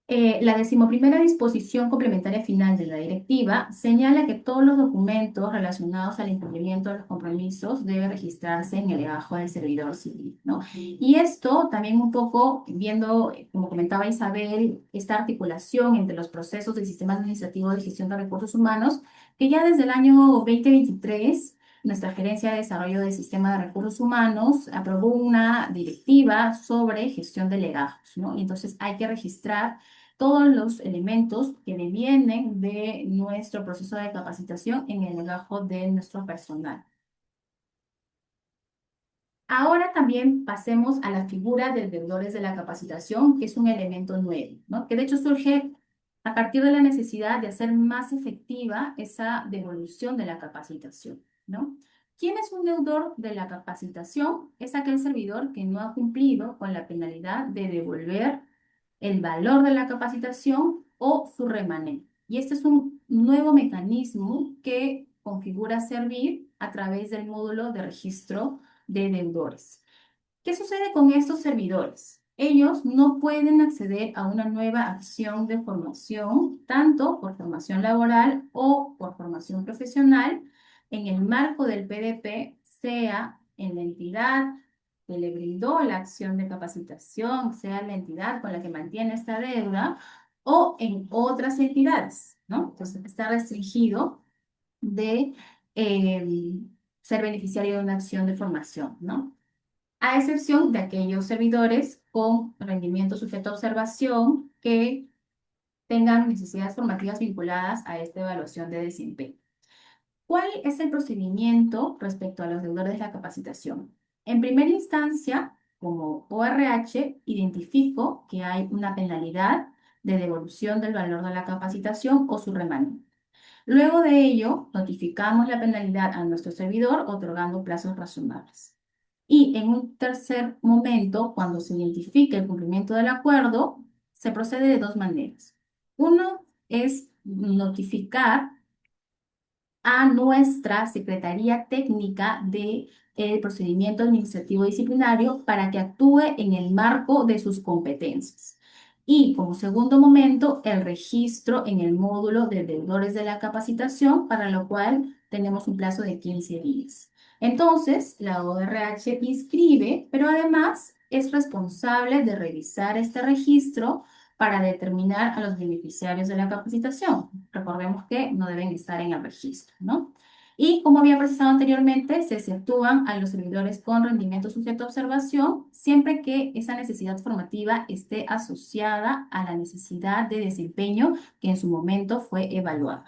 la 11ª disposición complementaria final de la directiva señala que todos los documentos relacionados al incumplimiento de los compromisos deben registrarse en el legajo del servidor civil, ¿no? Y esto también un poco viendo, como comentaba Isabel, esta articulación entre los procesos del sistema administrativo de gestión de recursos humanos, que ya desde el año 2023 nuestra Gerencia de Desarrollo del Sistema de Recursos Humanos aprobó una directiva sobre gestión de legajos, ¿no? Y entonces hay que registrar todos los elementos que devienen de nuestro proceso de capacitación en el legajo de nuestro personal. Ahora también pasemos a la figura de deudores de la capacitación, que es un elemento nuevo, ¿no? Que de hecho surge a partir de la necesidad de hacer más efectiva esa devolución de la capacitación, ¿no? ¿Quién es un deudor de la capacitación? Es aquel servidor que no ha cumplido con la penalidad de devolver el valor de la capacitación o su remanente. Y este es un nuevo mecanismo que configura Servir a través del módulo de registro de deudores. ¿Qué sucede con estos servidores? Ellos no pueden acceder a una nueva acción de formación, tanto por formación laboral o por formación profesional, en el marco del PDP, sea en la entidad que le brindó la acción de capacitación, sea la entidad con la que mantiene esta deuda, o en otras entidades, ¿no? Entonces está restringido de ser beneficiario de una acción de formación, ¿no? A excepción de aquellos servidores con rendimiento sujeto a observación que tengan necesidades formativas vinculadas a esta evaluación de desempeño. ¿Cuál es el procedimiento respecto a los deudores de la capacitación? En primera instancia, como ORH, identifico que hay una penalidad de devolución del valor de la capacitación o su remanente. Luego de ello, notificamos la penalidad a nuestro servidor otorgando plazos razonables. Y en un tercer momento, cuando se identifique el cumplimiento del acuerdo, se procede de dos maneras. Uno es notificar a nuestra Secretaría Técnica de Procedimiento Administrativo Disciplinario para que actúe en el marco de sus competencias. Y como segundo momento, el registro en el módulo de deudores de la capacitación, para lo cual tenemos un plazo de 15 días. Entonces, la ORH inscribe, pero además es responsable de revisar este registro para determinar a los beneficiarios de la capacitación. Recordemos que no deben estar en el registro, ¿no? Y como había precisado anteriormente, se exceptúan a los servidores con rendimiento sujeto a observación siempre que esa necesidad formativa esté asociada a la necesidad de desempeño que en su momento fue evaluada.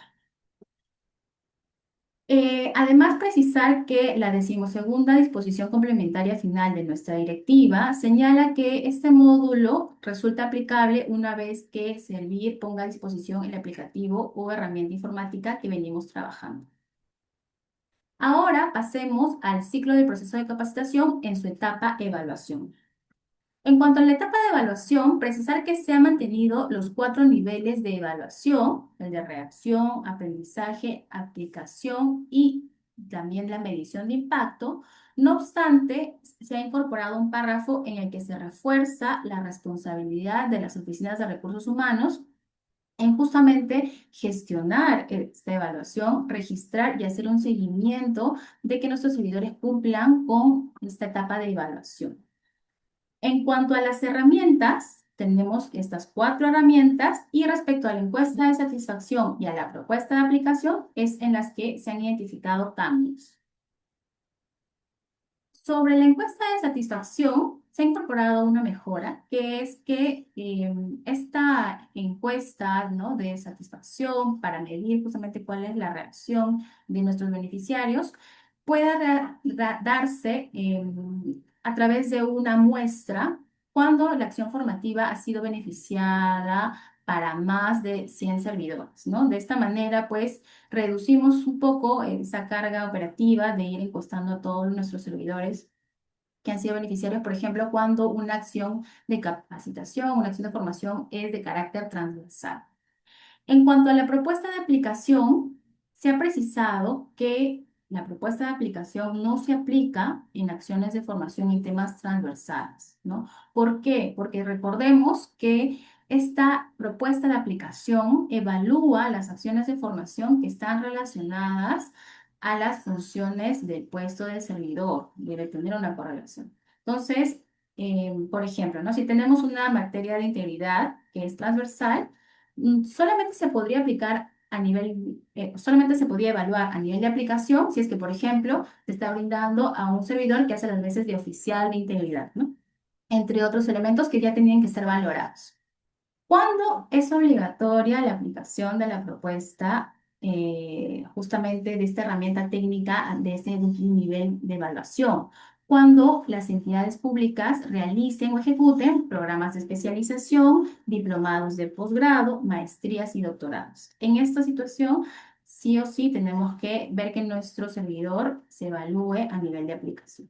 Además, precisar que la decimosegunda disposición complementaria final de nuestra directiva señala que este módulo resulta aplicable una vez que Servir ponga a disposición el aplicativo o herramienta informática que venimos trabajando. Ahora pasemos al ciclo del proceso de capacitación en su etapa evaluación. En cuanto a la etapa de evaluación, precisar que se han mantenido los 4 niveles de evaluación, el de reacción, aprendizaje, aplicación y también la medición de impacto. No obstante, se ha incorporado un párrafo en el que se refuerza la responsabilidad de las oficinas de recursos humanos en justamente gestionar esta evaluación, registrar y hacer un seguimiento de que nuestros servidores cumplan con esta etapa de evaluación. En cuanto a las herramientas, tenemos estas 4 herramientas y respecto a la encuesta de satisfacción y a la propuesta de aplicación es en las que se han identificado cambios. Sobre la encuesta de satisfacción, se ha incorporado una mejora, que es que esta encuesta, ¿no?, de satisfacción para medir justamente cuál es la reacción de nuestros beneficiarios pueda darse a través de una muestra cuando la acción formativa ha sido beneficiada para más de 100 servidores, ¿no? De esta manera, pues, reducimos un poco esa carga operativa de ir encuestando a todos nuestros servidores que han sido beneficiarios, por ejemplo, cuando una acción de capacitación, una acción de formación es de carácter transversal. En cuanto a la propuesta de aplicación, se ha precisado que la propuesta de aplicación no se aplica en acciones de formación en temas transversales, ¿no? ¿Por qué? Porque recordemos que esta propuesta de aplicación evalúa las acciones de formación que están relacionadas a las funciones del puesto del servidor. Debe tener una correlación. Entonces, por ejemplo, ¿no?, si tenemos una materia de integridad que es transversal, solamente se podría aplicar a nivel, solamente se podría evaluar a nivel de aplicación si es que, por ejemplo, se está brindando a un servidor que hace las veces de oficial de integridad, ¿no? Entre otros elementos que ya tenían que ser valorados. ¿Cuándo es obligatoria la aplicación de la propuesta justamente de esta herramienta técnica de ese nivel de evaluación? Cuando las entidades públicas realicen o ejecuten programas de especialización, diplomados de posgrado, maestrías y doctorados. En esta situación, sí o sí tenemos que ver que nuestro servidor se evalúe a nivel de aplicación.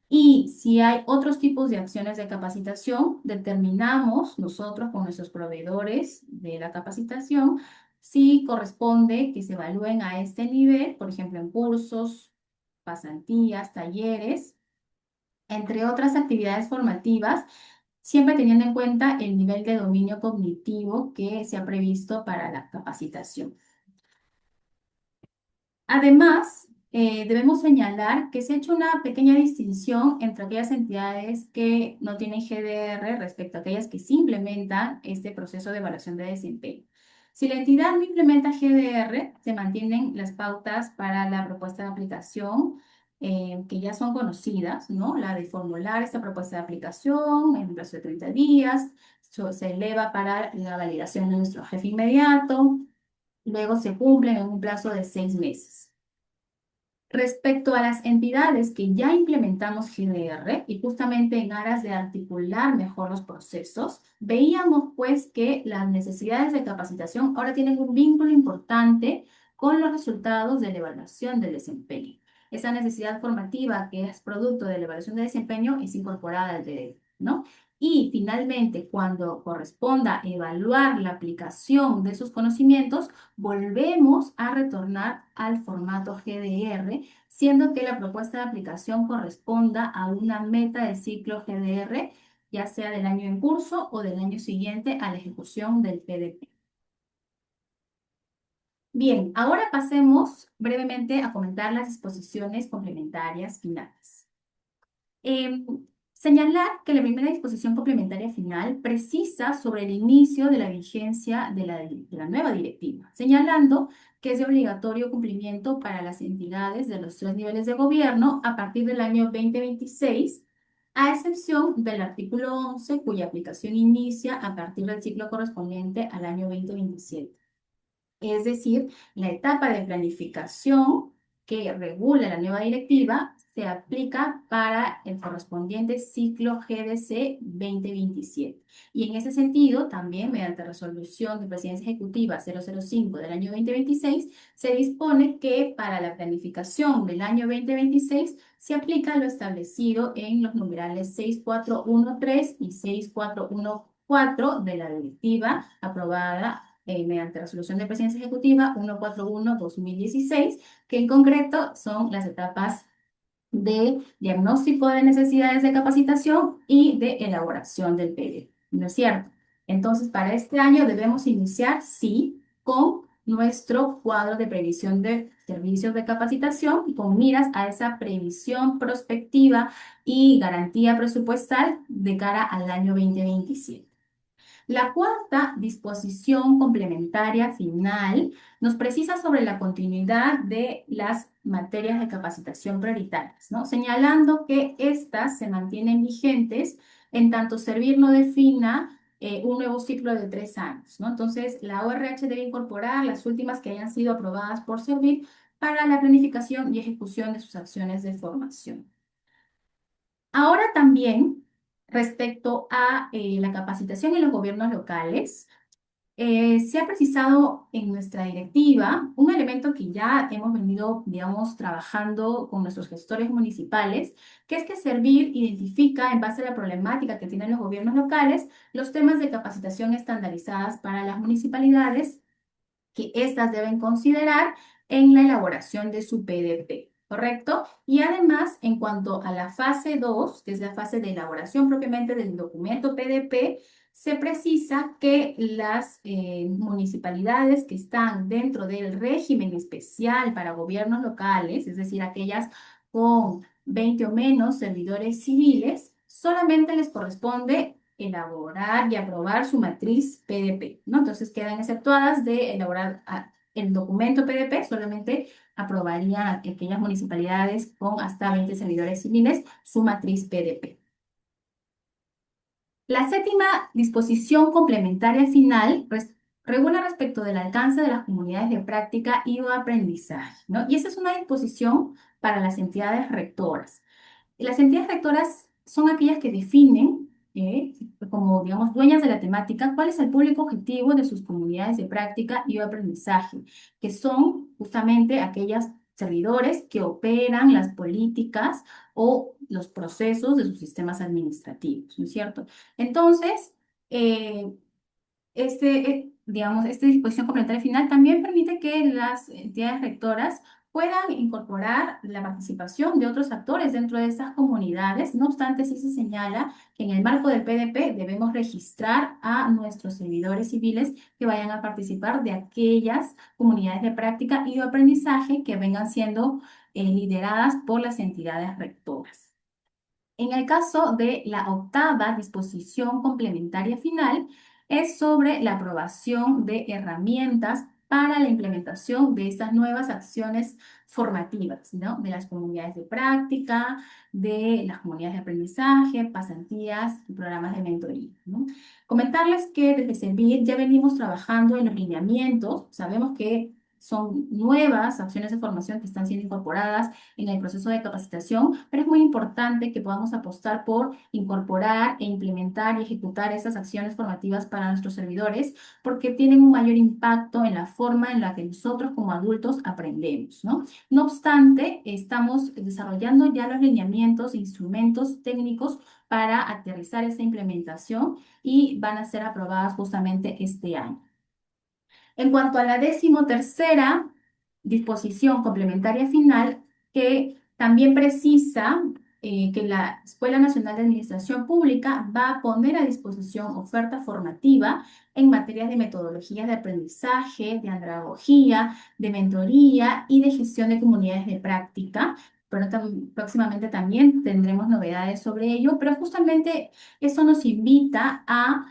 Y si hay otros tipos de acciones de capacitación, determinamos nosotros con nuestros proveedores de la capacitación si corresponde que se evalúen a este nivel, por ejemplo, en cursos, pasantías, talleres, entre otras actividades formativas, siempre teniendo en cuenta el nivel de dominio cognitivo que se ha previsto para la capacitación. Además, debemos señalar que se ha hecho una pequeña distinción entre aquellas entidades que no tienen GDR respecto a aquellas que sí implementan este proceso de evaluación de desempeño. Si la entidad no implementa GDR, se mantienen las pautas para la propuesta de aplicación que ya son conocidas, ¿no? La de formular esta propuesta de aplicación en un plazo de 30 días, se eleva para la validación de nuestro jefe inmediato, luego se cumplen en un plazo de 6 meses. Respecto a las entidades que ya implementamos GDR y justamente en aras de articular mejor los procesos, veíamos pues que las necesidades de capacitación ahora tienen un vínculo importante con los resultados de la evaluación del desempeño. Esa necesidad formativa que es producto de la evaluación de desempeño es incorporada al DDD, ¿no? Y finalmente, cuando corresponda evaluar la aplicación de esos conocimientos, volvemos a retornar al formato GDR, siendo que la propuesta de aplicación corresponda a una meta del ciclo GDR, ya sea del año en curso o del año siguiente a la ejecución del PDP. Bien, ahora pasemos brevemente a comentar las disposiciones complementarias finales. Señalar que la primera disposición complementaria final precisa sobre el inicio de la vigencia de la nueva directiva, señalando que es de obligatorio cumplimiento para las entidades de los tres niveles de gobierno a partir del año 2026, a excepción del artículo 11, cuya aplicación inicia a partir del ciclo correspondiente al año 2027. Es decir, la etapa de planificación que regula la nueva directiva se aplica para el correspondiente ciclo GDC 2027. Y en ese sentido, también mediante resolución de Presidencia Ejecutiva 005 del año 2026, se dispone que para la planificación del año 2026 se aplica lo establecido en los numerales 6413 y 6414 de la directiva aprobada mediante resolución de Presidencia Ejecutiva 141-2016, que en concreto son las etapas de diagnóstico de necesidades de capacitación y de elaboración del PDP, ¿no es cierto? Entonces, para este año debemos iniciar, sí, con nuestro cuadro de previsión de servicios de capacitación con miras a esa previsión prospectiva y garantía presupuestal de cara al año 2027. La cuarta disposición complementaria final nos precisa sobre la continuidad de las materias de capacitación prioritarias, ¿no? Señalando que éstas se mantienen vigentes en tanto Servir no defina un nuevo ciclo de 3 años, ¿no? Entonces, la ORH debe incorporar las últimas que hayan sido aprobadas por Servir para la planificación y ejecución de sus acciones de formación. Ahora también, respecto a la capacitación en los gobiernos locales, se ha precisado en nuestra directiva un elemento que ya hemos venido, digamos, trabajando con nuestros gestores municipales, que es que Servir identifica, en base a la problemática que tienen los gobiernos locales, los temas de capacitación estandarizadas para las municipalidades que éstas deben considerar en la elaboración de su PDP, ¿correcto? Y además, en cuanto a la fase 2, que es la fase de elaboración propiamente del documento PDP, se precisa que las municipalidades que están dentro del régimen especial para gobiernos locales, es decir, aquellas con 20 o menos servidores civiles, solamente les corresponde elaborar y aprobar su matriz PDP, ¿no? Entonces quedan exceptuadas de elaborar el documento PDP, solamente aprobarían aquellas municipalidades con hasta 20 servidores civiles su matriz PDP. La séptima disposición complementaria final regula respecto del alcance de las comunidades de práctica y o aprendizaje, ¿no? Y esa es una disposición para las entidades rectoras. Las entidades rectoras son aquellas que definen, como digamos, dueñas de la temática, cuál es el público objetivo de sus comunidades de práctica y aprendizaje, que son justamente aquellas servidores que operan las políticas o los procesos de sus sistemas administrativos, ¿no es cierto? Entonces, eh, digamos, esta disposición complementaria final también permite que las entidades rectoras puedan incorporar la participación de otros actores dentro de estas comunidades. No obstante, sí se señala que en el marco del PDP debemos registrar a nuestros servidores civiles que vayan a participar de aquellas comunidades de práctica y de aprendizaje que vengan siendo lideradas por las entidades rectoras. En el caso de la octava disposición complementaria final, es sobre la aprobación de herramientas para la implementación de estas nuevas acciones formativas, ¿no? De las comunidades de práctica, de las comunidades de aprendizaje, pasantías y programas de mentoría, ¿no? Comentarles que desde Servir ya venimos trabajando en los lineamientos. Sabemos que son nuevas acciones de formación que están siendo incorporadas en el proceso de capacitación, pero es muy importante que podamos apostar por incorporar e implementar y ejecutar esas acciones formativas para nuestros servidores, porque tienen un mayor impacto en la forma en la que nosotros como adultos aprendemos, ¿no? No obstante, estamos desarrollando ya los lineamientos e instrumentos técnicos para aterrizar esa implementación y van a ser aprobadas justamente este año. En cuanto a la 13ª disposición complementaria final, que también precisa que la Escuela Nacional de Administración Pública va a poner a disposición oferta formativa en materias de metodologías de aprendizaje, de andragogía, de mentoría y de gestión de comunidades de práctica pero próximamente también tendremos novedades sobre ello, pero justamente eso nos invita a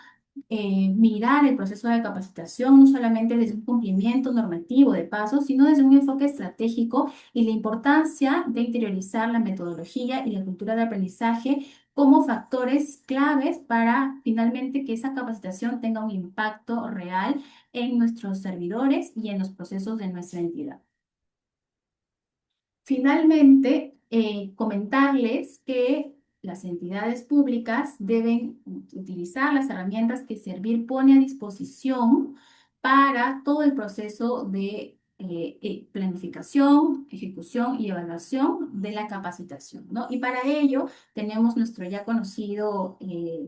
mirar el proceso de capacitación no solamente desde un cumplimiento normativo de pasos, sino desde un enfoque estratégico y la importancia de interiorizar la metodología y la cultura de aprendizaje como factores claves para finalmente que esa capacitación tenga un impacto real en nuestros servidores y en los procesos de nuestra entidad. Finalmente, comentarles que las entidades públicas deben utilizar las herramientas que Servir pone a disposición para todo el proceso de planificación, ejecución y evaluación de la capacitación, ¿no? Y para ello tenemos nuestro ya conocido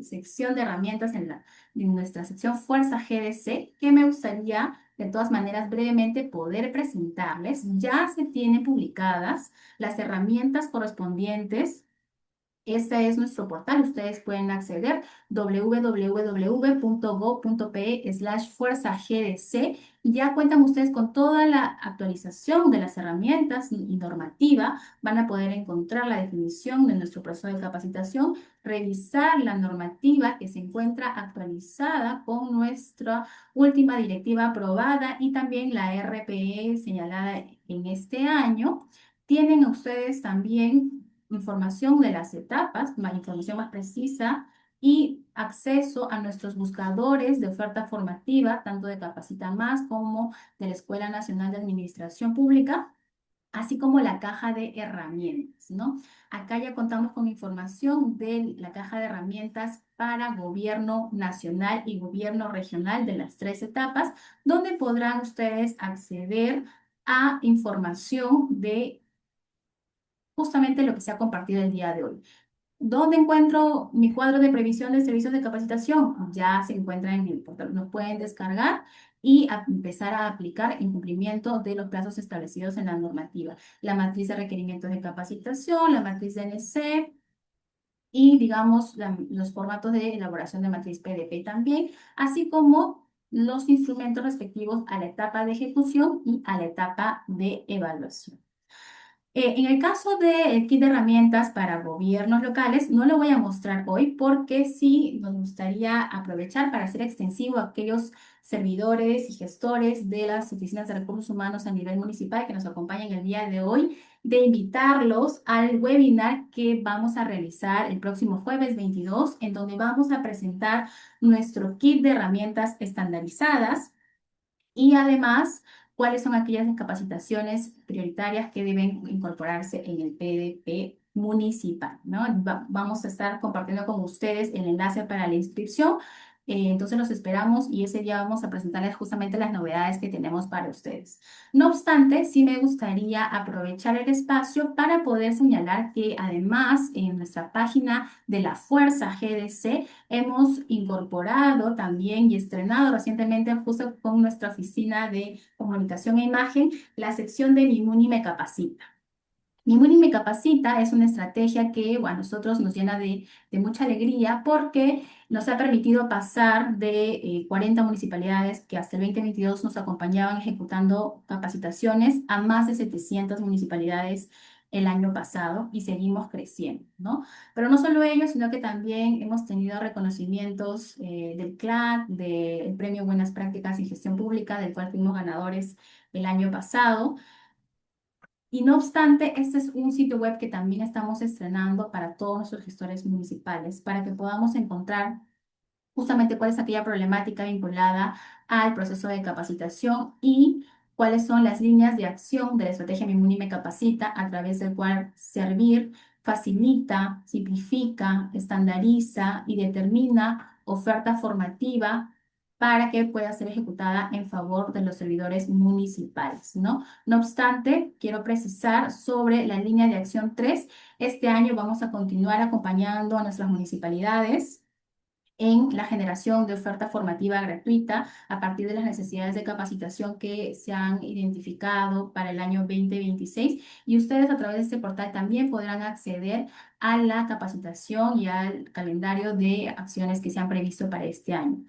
sección de herramientas en nuestra sección Fuerza GDC, que me gustaría de todas maneras brevemente poder presentarles. Ya se tienen publicadas las herramientas correspondientes. Este es nuestro portal. Ustedes pueden acceder www.go.pe/fuerzagdc. Ya cuentan ustedes con toda la actualización de las herramientas y normativa. Van a poder encontrar la definición de nuestro proceso de capacitación, revisar la normativa que se encuentra actualizada con nuestra última directiva aprobada y también la RPE señalada en este año. Tienen ustedes también información de las etapas, más información más precisa y acceso a nuestros buscadores de oferta formativa, tanto de Capacita Más como de la Escuela Nacional de Administración Pública, así como la caja de herramientas, ¿no? Acá ya contamos con información de la caja de herramientas para gobierno nacional y gobierno regional de las 3 etapas, donde podrán ustedes acceder a información de justamente lo que se ha compartido el día de hoy. ¿Dónde encuentro mi cuadro de previsión de servicios de capacitación? Ya se encuentra en el portal. Nos pueden descargar y empezar a aplicar en cumplimiento de los plazos establecidos en la normativa. La matriz de requerimientos de capacitación, la matriz de NC y, digamos, los formatos de elaboración de matriz PDP también, así como los instrumentos respectivos a la etapa de ejecución y a la etapa de evaluación. En el caso del kit de herramientas para gobiernos locales, no lo voy a mostrar hoy porque sí nos gustaría aprovechar para hacer extensivo a aquellos servidores y gestores de las oficinas de recursos humanos a nivel municipal que nos acompañan el día de hoy, de invitarlos al webinar que vamos a realizar el próximo jueves 22, en donde vamos a presentar nuestro kit de herramientas estandarizadas y además, cuáles son aquellas capacitaciones prioritarias que deben incorporarse en el PDP municipal, ¿no? Vamos a estar compartiendo con ustedes el enlace para la inscripción. Entonces los esperamos y ese día vamos a presentarles justamente las novedades que tenemos para ustedes. No obstante, sí me gustaría aprovechar el espacio para poder señalar que además en nuestra página de la Fuerza GDC hemos incorporado también y estrenado recientemente justo con nuestra oficina de comunicación e imagen la sección de Mi Muni Me Capacita. Mi Muni Me Capacita es una estrategia que a nosotros nos llena de mucha alegría porque nos ha permitido pasar de 40 municipalidades que hasta el 2022 nos acompañaban ejecutando capacitaciones a más de 700 municipalidades el año pasado y seguimos creciendo, ¿no? Pero no solo ello, sino que también hemos tenido reconocimientos del CLAD, del Premio Buenas Prácticas en Gestión Pública, del cual fuimos ganadores el año pasado. Y no obstante, este es un sitio web que también estamos estrenando para todos nuestros gestores municipales, para que podamos encontrar justamente cuál es aquella problemática vinculada al proceso de capacitación y cuáles son las líneas de acción de la estrategia Mi Muni Me Capacita, a través del cual Servir facilita, simplifica, estandariza y determina oferta formativa para que pueda ser ejecutada en favor de los servidores municipales, ¿no? No obstante, quiero precisar sobre la línea de acción 3. Este año vamos a continuar acompañando a nuestras municipalidades en la generación de oferta formativa gratuita a partir de las necesidades de capacitación que se han identificado para el año 2026. Y ustedes a través de este portal también podrán acceder a la capacitación y al calendario de acciones que se han previsto para este año.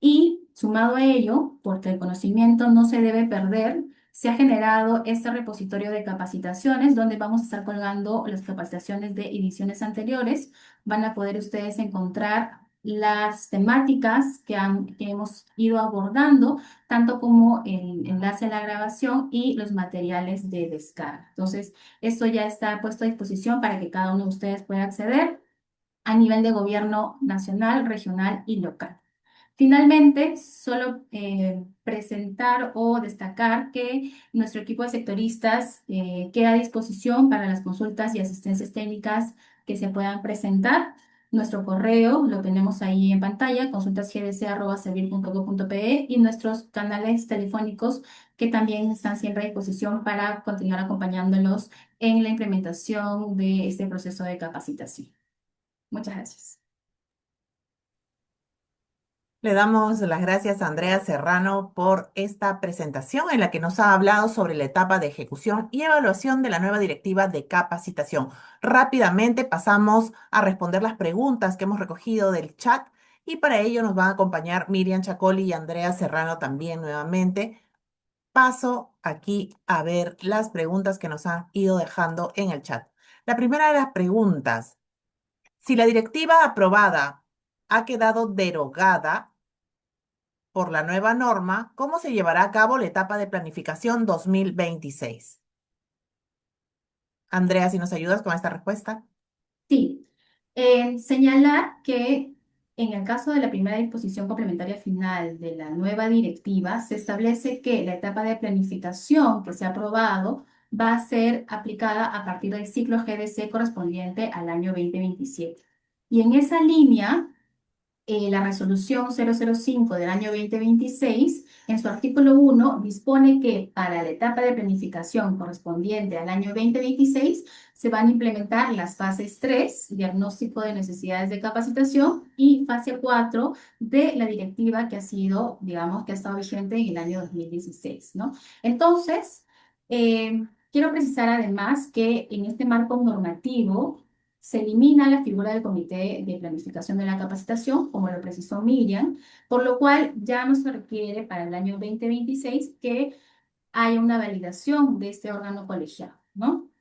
Y sumado a ello, porque el conocimiento no se debe perder, se ha generado este repositorio de capacitaciones donde vamos a estar colgando las capacitaciones de ediciones anteriores. Van a poder ustedes encontrar las temáticas que hemos ido abordando, tanto como el enlace a la grabación y los materiales de descarga. Entonces, esto ya está puesto a disposición para que cada uno de ustedes pueda acceder a nivel de gobierno nacional, regional y local. Finalmente, solo presentar o destacar que nuestro equipo de sectoristas queda a disposición para las consultas y asistencias técnicas que se puedan presentar. Nuestro correo lo tenemos ahí en pantalla, consultasgdc@servir.gov.pe, y nuestros canales telefónicos que también están siempre a disposición para continuar acompañándolos en la implementación de este proceso de capacitación. Muchas gracias. Le damos las gracias a Andrea Serrano por esta presentación en la que nos ha hablado sobre la etapa de ejecución y evaluación de la nueva directiva de capacitación. Rápidamente pasamos a responder las preguntas que hemos recogido del chat y para ello nos van a acompañar Miriam Chacoli y Andrea Serrano también nuevamente. Paso aquí a ver las preguntas que nos han ido dejando en el chat. La primera de las preguntas: si la directiva aprobada ha quedado derogada por la nueva norma, ¿cómo se llevará a cabo la etapa de planificación 2026? Andrea, si nos ayudas con esta respuesta. Sí, señalar que en el caso de la primera disposición complementaria final de la nueva directiva, se establece que la etapa de planificación que se ha aprobado va a ser aplicada a partir del ciclo GDC correspondiente al año 2027. Y en esa línea, la resolución 005 del año 2026, en su artículo 1, dispone que para la etapa de planificación correspondiente al año 2026 se van a implementar las fases 3, diagnóstico de necesidades de capacitación, y fase 4 de la directiva que ha sido, digamos, que ha estado vigente en el año 2016, ¿no? Entonces, quiero precisar además que en este marco normativo se elimina la figura del comité de planificación de la capacitación, como lo precisó Miriam, por lo cual ya no se requiere para el año 2026 que haya una validación de este órgano colegiado, ¿no?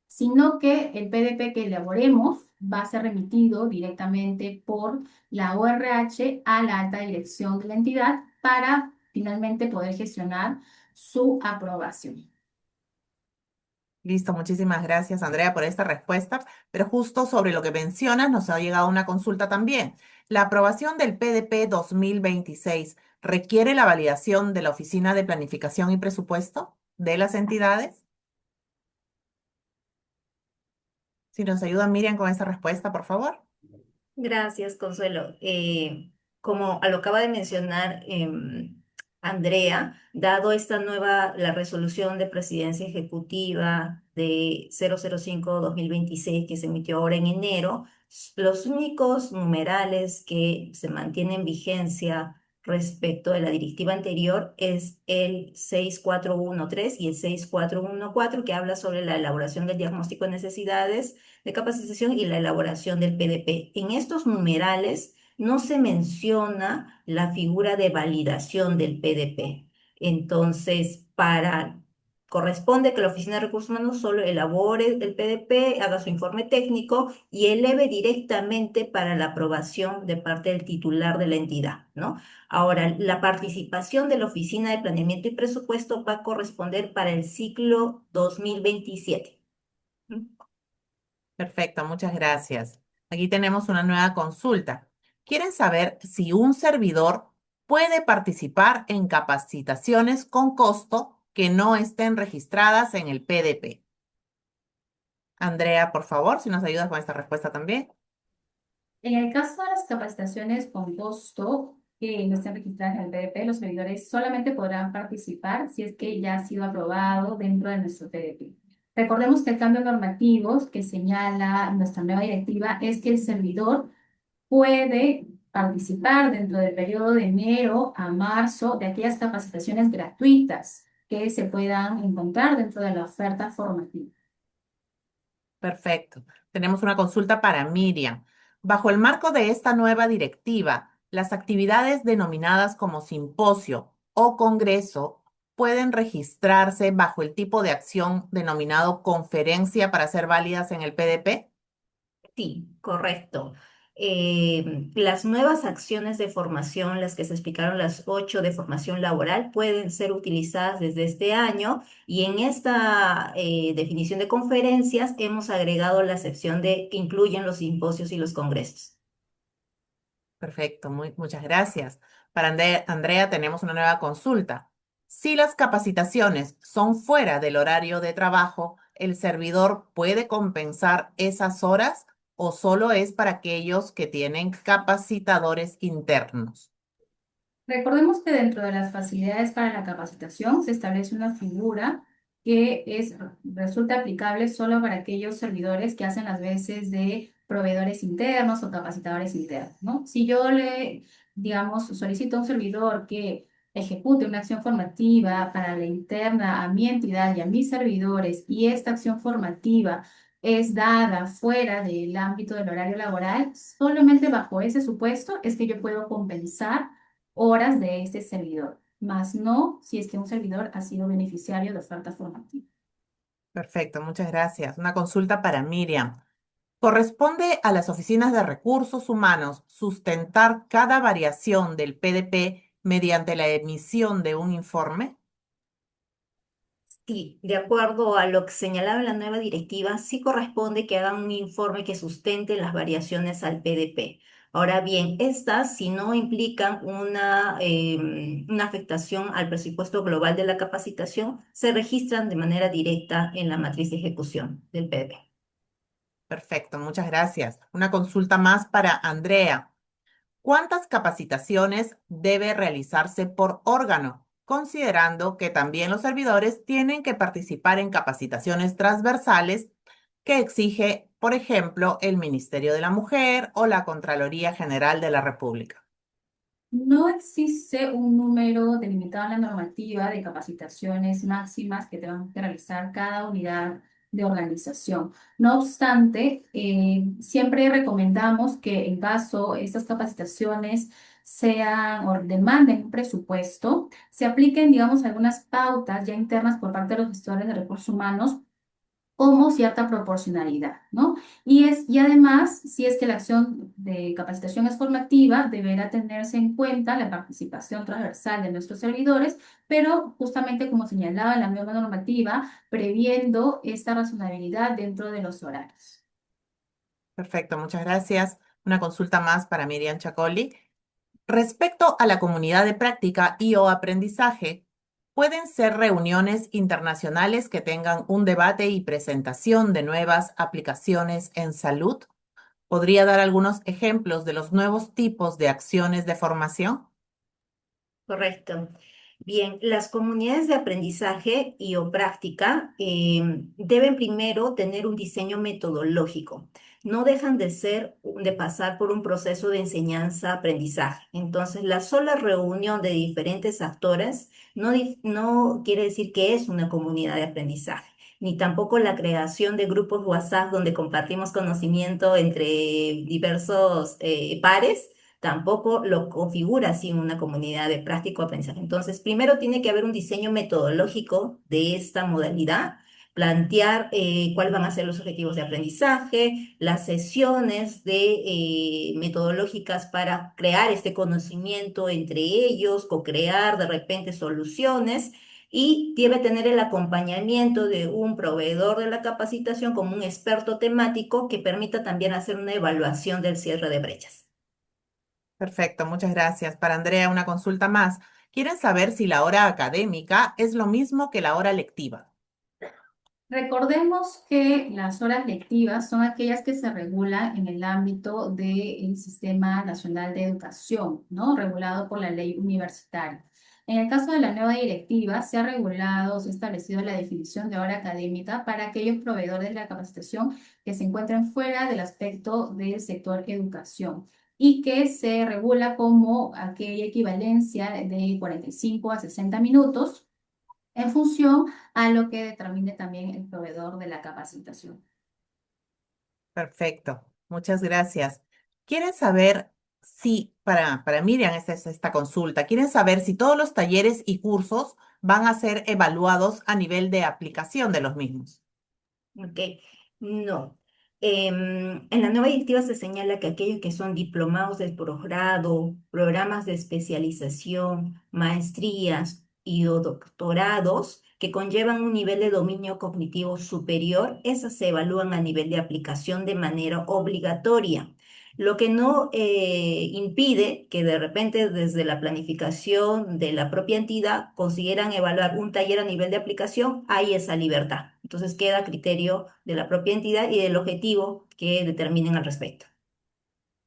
Sino que el PDP que elaboremos va a ser remitido directamente por la ORH a la alta dirección de la entidad para finalmente poder gestionar su aprobación. Listo, muchísimas gracias, Andrea, por esta respuesta. Pero justo sobre lo que mencionas, nos ha llegado una consulta también. ¿La aprobación del PDP 2026 requiere la validación de la Oficina de Planificación y Presupuesto de las entidades? Si nos ayuda Miriam con esa respuesta, por favor. Gracias, Consuelo. Como lo acaba de mencionar Andrea, dado esta nueva, la resolución de presidencia ejecutiva de 005-2026 que se emitió ahora en enero, los únicos numerales que se mantienen en vigencia respecto de la directiva anterior es el 6413 y el 6414, que habla sobre la elaboración del diagnóstico de necesidades de capacitación y la elaboración del PDP. En estos numerales no se menciona la figura de validación del PDP. Entonces, corresponde que la Oficina de Recursos Humanos solo elabore el PDP, haga su informe técnico y eleve directamente para la aprobación de parte del titular de la entidad, ¿no? Ahora, la participación de la Oficina de Planeamiento y Presupuesto va a corresponder para el ciclo 2027. Perfecto, muchas gracias. Aquí tenemos una nueva consulta. Quieren saber si un servidor puede participar en capacitaciones con costo que no estén registradas en el PDP. Andrea, por favor, si nos ayudas con esta respuesta también. En el caso de las capacitaciones con costo que no estén registradas en el PDP, los servidores solamente podrán participar si es que ya ha sido aprobado dentro de nuestro PDP. Recordemos que el cambio normativo que señala nuestra nueva directiva es que el servidor puede participar dentro del periodo de enero a marzo de aquellas capacitaciones gratuitas que se puedan encontrar dentro de la oferta formativa. Perfecto. Tenemos una consulta para Miriam. Bajo el marco de esta nueva directiva, las actividades denominadas como simposio o congreso pueden registrarse bajo el tipo de acción denominado conferencia para ser válidas en el PDP? Sí, correcto. Las nuevas acciones de formación, las que se explicaron las 8 de formación laboral, pueden ser utilizadas desde este año y en esta definición de conferencias hemos agregado la sección de que incluyen los simposios y los congresos. Perfecto, muchas gracias. Para Andrea, tenemos una nueva consulta. Si las capacitaciones son fuera del horario de trabajo, ¿el servidor puede compensar esas horas o solo es para aquellos que tienen capacitadores internos? Recordemos que dentro de las facilidades para la capacitación se establece una figura que resulta aplicable solo para aquellos servidores que hacen las veces de proveedores internos o capacitadores internos, ¿no? Si yo digamos, solicito a un servidor que ejecute una acción formativa para la interna a mi entidad y a mis servidores y esta acción formativa es dada fuera del ámbito del horario laboral, solamente bajo ese supuesto es que yo puedo compensar horas de este servidor, más no si es que un servidor ha sido beneficiario de oferta formativa. Perfecto, muchas gracias. Una consulta para Miriam. ¿Corresponde a las oficinas de recursos humanos sustentar cada variación del PDP mediante la emisión de un informe? Sí, de acuerdo a lo que señalaba en la nueva directiva, sí corresponde que hagan un informe que sustente las variaciones al PDP. Ahora bien, estas, si no implican una afectación al presupuesto global de la capacitación, se registran de manera directa en la matriz de ejecución del PDP. Perfecto, muchas gracias. Una consulta más para Andrea. ¿Cuántas capacitaciones debe realizarse por órgano? Considerando que también los servidores tienen que participar en capacitaciones transversales que exige, por ejemplo, el Ministerio de la Mujer o la Contraloría General de la República. No existe un número delimitado en la normativa de capacitaciones máximas que tengan que realizar cada unidad de organización. No obstante, siempre recomendamos que en caso estas capacitaciones sean o demanden un presupuesto, se apliquen, digamos, algunas pautas ya internas por parte de los gestores de recursos humanos como cierta proporcionalidad, ¿no? Y además, si es que la acción de capacitación es formativa, deberá tenerse en cuenta la participación transversal de nuestros servidores, pero justamente como señalaba en la nueva normativa, previendo esta razonabilidad dentro de los horarios. Perfecto, muchas gracias. Una consulta más para Miriam Chacoli. Respecto a la comunidad de práctica y o aprendizaje, pueden ser reuniones internacionales que tengan un debate y presentación de nuevas aplicaciones en salud. ¿Podría dar algunos ejemplos de los nuevos tipos de acciones de formación? Correcto. Bien, las comunidades de aprendizaje y o práctica deben primero tener un diseño metodológico. No dejan de pasar por un proceso de enseñanza-aprendizaje. Entonces, la sola reunión de diferentes actores no quiere decir que es una comunidad de aprendizaje, ni tampoco la creación de grupos WhatsApp donde compartimos conocimiento entre diversos pares tampoco lo configura así una comunidad de práctico aprendizaje. Entonces, primero tiene que haber un diseño metodológico de esta modalidad, plantear cuáles van a ser los objetivos de aprendizaje, las sesiones metodológicas para crear este conocimiento entre ellos, co-crear de repente soluciones. Y debe tener el acompañamiento de un proveedor de la capacitación como un experto temático que permita también hacer una evaluación del cierre de brechas. Perfecto, muchas gracias. Para Andrea, una consulta más. Quieren saber si la hora académica es lo mismo que la hora lectiva. Recordemos que las horas lectivas son aquellas que se regulan en el ámbito del Sistema Nacional de Educación, ¿no? Regulado por la ley universitaria. En el caso de la nueva directiva, se ha regulado, se ha establecido la definición de hora académica para aquellos proveedores de la capacitación que se encuentren fuera del aspecto del sector educación y que se regula como aquella equivalencia de 45 a 60 minutos en función a lo que determine también el proveedor de la capacitación. Perfecto, muchas gracias. Quieren saber si, para Miriam, esta es esta consulta, quieren saber si todos los talleres y cursos van a ser evaluados a nivel de aplicación de los mismos? Ok, no. En la nueva directiva se señala que aquellos que son diplomados de posgrado, programas de especialización, maestrías y o doctorados que conllevan un nivel de dominio cognitivo superior, esas se evalúan a nivel de aplicación de manera obligatoria. Lo que no impide que de repente desde la planificación de la propia entidad consideran evaluar un taller a nivel de aplicación, hay esa libertad. Entonces queda a criterio de la propia entidad y del objetivo que determinen al respecto.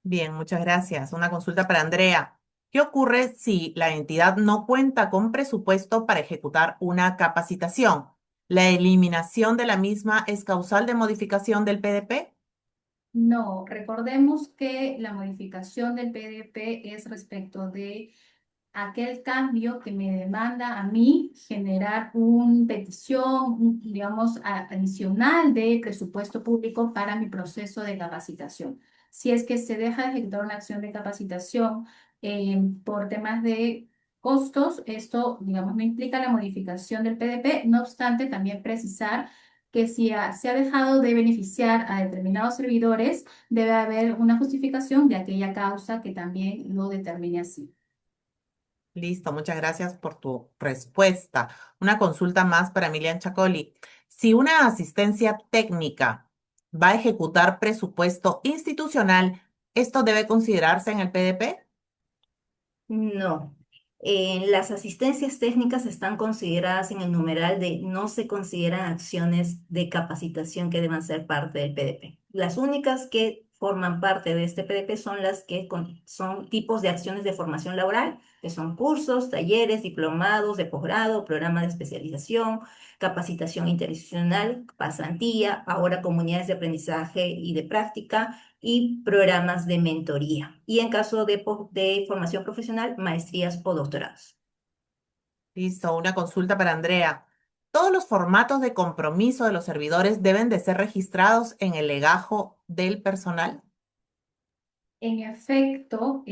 Bien, muchas gracias. Una consulta para Andrea. ¿Qué ocurre si la entidad no cuenta con presupuesto para ejecutar una capacitación? ¿La eliminación de la misma es causal de modificación del PDP? No, recordemos que la modificación del PDP es respecto de aquel cambio que me demanda a mí generar una petición, digamos, adicional de presupuesto público para mi proceso de capacitación. Si es que se deja de ejecutar una acción de capacitación por temas de costos, esto, digamos, no implica la modificación del PDP. No obstante, también precisar que si se ha dejado de beneficiar a determinados servidores, debe haber una justificación de aquella causa que también lo determine así. Listo, muchas gracias por tu respuesta. Una consulta más para Emilian Chacoli. Si una asistencia técnica va a ejecutar presupuesto institucional, ¿esto debe considerarse en el PDP? No. Las asistencias técnicas están consideradas en el numeral de no se consideran acciones de capacitación que deban ser parte del PDP. Las únicas que forman parte de este PDP son las que son tipos de acciones de formación laboral, que son cursos, talleres, diplomados de posgrado, programas de especialización, capacitación interinstitucional, pasantía, ahora comunidades de aprendizaje y de práctica y programas de mentoría. Y en caso de formación profesional, maestrías o doctorados. Listo, una consulta para Andrea. ¿Todos los formatos de compromiso de los servidores deben de ser registrados en el legajo del personal? En efecto,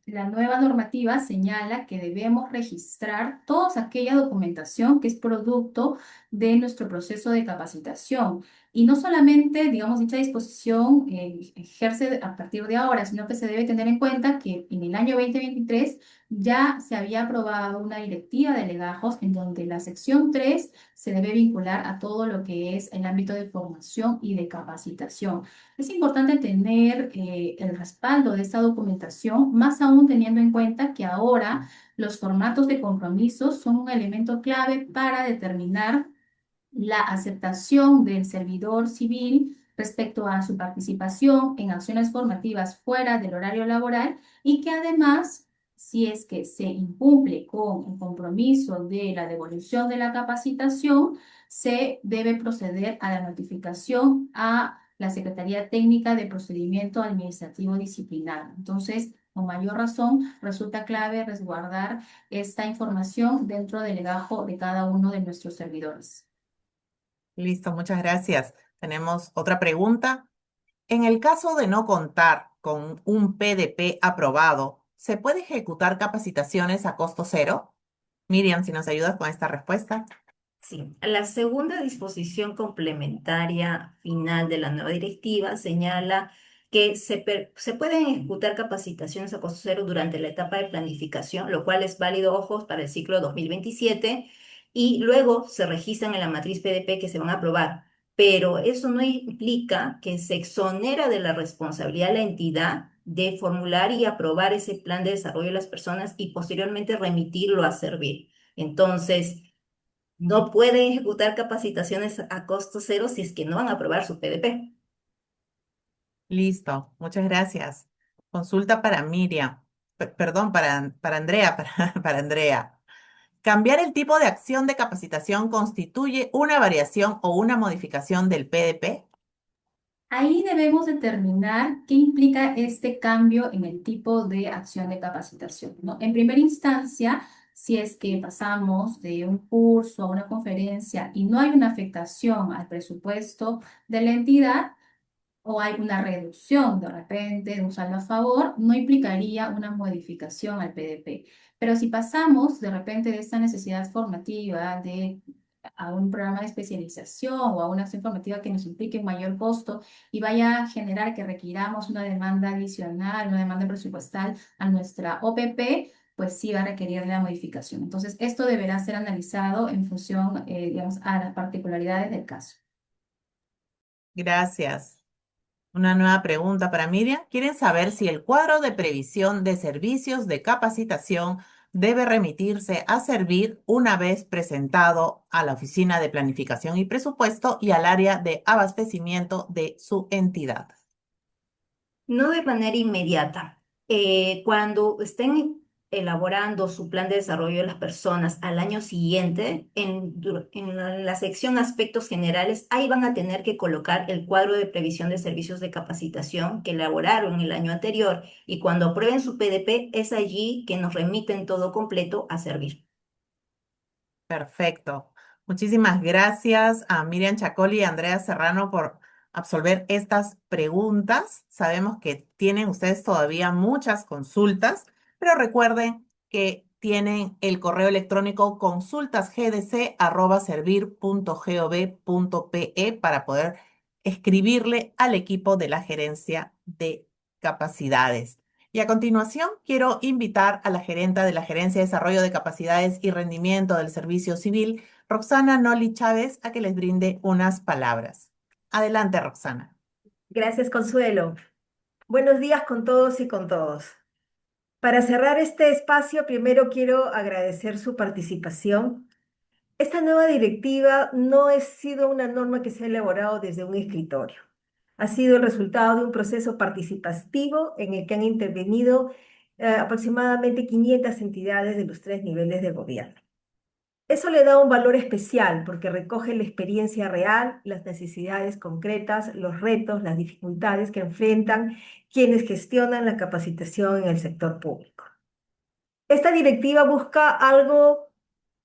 la nueva normativa señala que debemos registrar toda aquella documentación que es producto de nuestro proceso de capacitación. Y no solamente, digamos, dicha disposición ejerce a partir de ahora, sino que se debe tener en cuenta que en el año 2023 ya se había aprobado una directiva de legajos en donde la sección 3 se debe vincular a todo lo que es el ámbito de formación y de capacitación. Es importante tener el respaldo de esta documentación, más aún teniendo en cuenta que ahora los formatos de compromiso son un elemento clave para determinar la aceptación del servidor civil respecto a su participación en acciones formativas fuera del horario laboral y que además, si es que se incumple con el compromiso de la devolución de la capacitación, se debe proceder a la notificación a la Secretaría Técnica de Procedimiento Administrativo Disciplinario. Entonces, con mayor razón, resulta clave resguardar esta información dentro del legajo de cada uno de nuestros servidores. Listo, muchas gracias. Tenemos otra pregunta. En el caso de no contar con un PDP aprobado, ¿se puede ejecutar capacitaciones a costo cero? Miriam, si nos ayudas con esta respuesta. Sí, la segunda disposición complementaria final de la nueva directiva señala que se pueden ejecutar capacitaciones a costo cero durante la etapa de planificación, lo cual es válido, ojos, para el ciclo 2027, y luego se registran en la matriz PDP que se van a aprobar. Pero eso no implica que se exonera de la responsabilidad la entidad de formular y aprobar ese plan de desarrollo de las personas y posteriormente remitirlo a servir. Entonces, no pueden ejecutar capacitaciones a costo cero si es que no van a aprobar su PDP. Listo, muchas gracias. Consulta para Miriam. Perdón, para Andrea, para Andrea. ¿Cambiar el tipo de acción de capacitación constituye una variación o una modificación del PDP? Ahí debemos determinar qué implica este cambio en el tipo de acción de capacitación, ¿no? En primera instancia, si es que pasamos de un curso a una conferencia y no hay una afectación al presupuesto de la entidad, o hay una reducción de repente de un saldo a favor, no implicaría una modificación al PDP. Pero si pasamos de repente de esta necesidad formativa a un programa de especialización o a una acción formativa que nos implique un mayor costo y vaya a generar que requiramos una demanda adicional, una demanda presupuestal a nuestra OPP, pues sí va a requerir la modificación. Entonces, esto deberá ser analizado en función, digamos, a las particularidades del caso. Gracias. Una nueva pregunta para Miriam. Quieren saber si el cuadro de previsión de servicios de capacitación debe remitirse a servir una vez presentado a la Oficina de Planificación y Presupuesto y al área de abastecimiento de su entidad. No de manera inmediata. Cuando estén elaborando su plan de desarrollo de las personas al año siguiente, en la sección aspectos generales, ahí van a tener que colocar el cuadro de previsión de servicios de capacitación que elaboraron el año anterior y cuando aprueben su PDP es allí que nos remiten todo completo a servir. Perfecto. Muchísimas gracias a Miriam Chacoli y a Andrea Serrano por absolver estas preguntas. Sabemos que tienen ustedes todavía muchas consultas, pero recuerden que tienen el correo electrónico consultasgdc@servir.gov.pe para poder escribirle al equipo de la Gerencia de Capacidades. Y a continuación, quiero invitar a la gerenta de la Gerencia de Desarrollo de Capacidades y Rendimiento del Servicio Civil, Roxana Noli Chávez, a que les brinde unas palabras. Adelante, Roxana. Gracias, Consuelo. Buenos días con todos y con todos. Para cerrar este espacio, primero quiero agradecer su participación. Esta nueva directiva no ha sido una norma que se ha elaborado desde un escritorio. Ha sido el resultado de un proceso participativo en el que han intervenido aproximadamente 500 entidades de los 3 niveles de gobierno. Eso le da un valor especial porque recoge la experiencia real, las necesidades concretas, los retos, las dificultades que enfrentan quienes gestionan la capacitación en el sector público. Esta directiva busca algo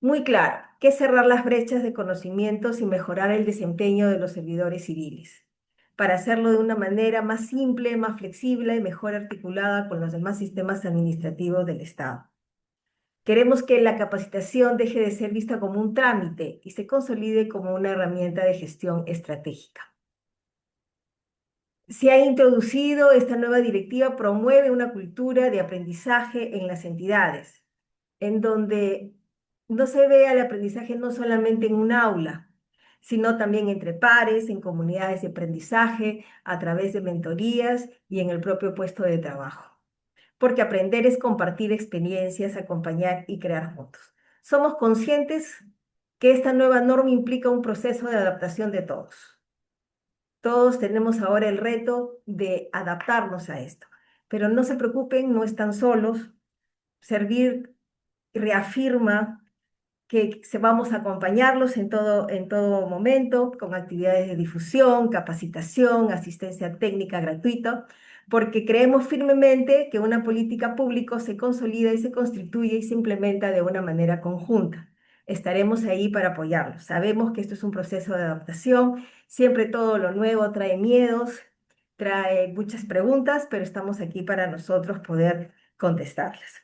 muy claro, que es cerrar las brechas de conocimientos y mejorar el desempeño de los servidores civiles, para hacerlo de una manera más simple, más flexible y mejor articulada con los demás sistemas administrativos del Estado. Queremos que la capacitación deje de ser vista como un trámite y se consolide como una herramienta de gestión estratégica. Se ha introducido esta nueva directiva, promueve una cultura de aprendizaje en las entidades, en donde no se vea el aprendizaje no solamente en un aula, sino también entre pares, en comunidades de aprendizaje, a través de mentorías y en el propio puesto de trabajo. Porque aprender es compartir experiencias, acompañar y crear juntos. Somos conscientes que esta nueva norma implica un proceso de adaptación de todos. Todos tenemos ahora el reto de adaptarnos a esto, pero no se preocupen, no están solos. Servir reafirma que vamos a acompañarlos en todo momento, con actividades de difusión, capacitación, asistencia técnica gratuita, porque creemos firmemente que una política pública se consolida y se constituye y se implementa de una manera conjunta. Estaremos ahí para apoyarlos. Sabemos que esto es un proceso de adaptación, siempre todo lo nuevo trae miedos, trae muchas preguntas, pero estamos aquí para nosotros poder contestarlas.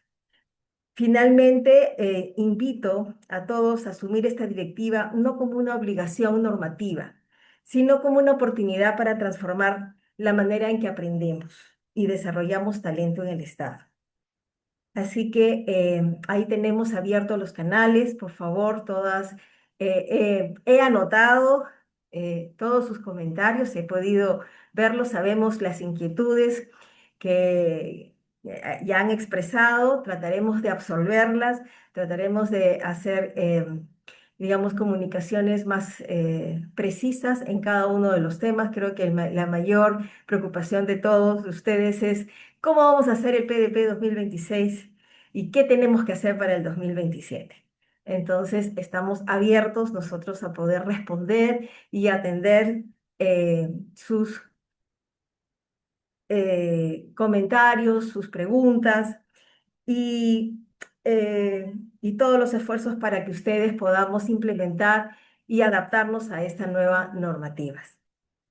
Finalmente, invito a todos a asumir esta directiva no como una obligación normativa, sino como una oportunidad para transformar la manera en que aprendemos y desarrollamos talento en el Estado. Así que ahí tenemos abiertos los canales, por favor, todas. He anotado todos sus comentarios, he podido verlos, sabemos las inquietudes que ya han expresado, trataremos de absolverlas, trataremos de hacer, digamos, comunicaciones más precisas en cada uno de los temas. Creo que la mayor preocupación de todos ustedes es cómo vamos a hacer el PDP 2026 y qué tenemos que hacer para el 2027. Entonces, estamos abiertos nosotros a poder responder y atender sus comentarios, sus preguntas y, y todos los esfuerzos para que ustedes podamos implementar y adaptarnos a estas nuevas normativas.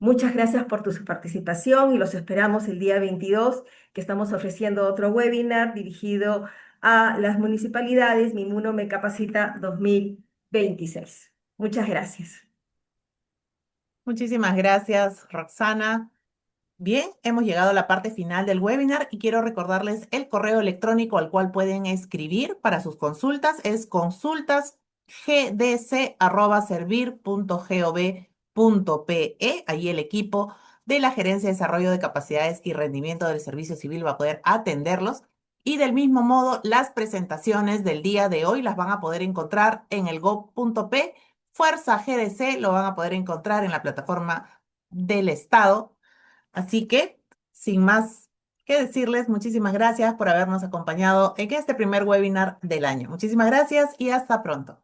Muchas gracias por tu participación y los esperamos el día 22, que estamos ofreciendo otro webinar dirigido a las municipalidades. Mimuno Me Capacita 2026. Muchas gracias. Muchísimas gracias, Roxana. Bien, hemos llegado a la parte final del webinar y quiero recordarles el correo electrónico al cual pueden escribir para sus consultas. Es consultas@gdc@servir.gov.pe. Ahí el equipo de la Gerencia de Desarrollo de Capacidades y Rendimiento del Servicio Civil va a poder atenderlos. Y del mismo modo, las presentaciones del día de hoy las van a poder encontrar en el gov.p. Fuerza GDC lo van a poder encontrar en la plataforma del Estado. Así que, sin más que decirles, muchísimas gracias por habernos acompañado en este primer webinar del año. Muchísimas gracias y hasta pronto.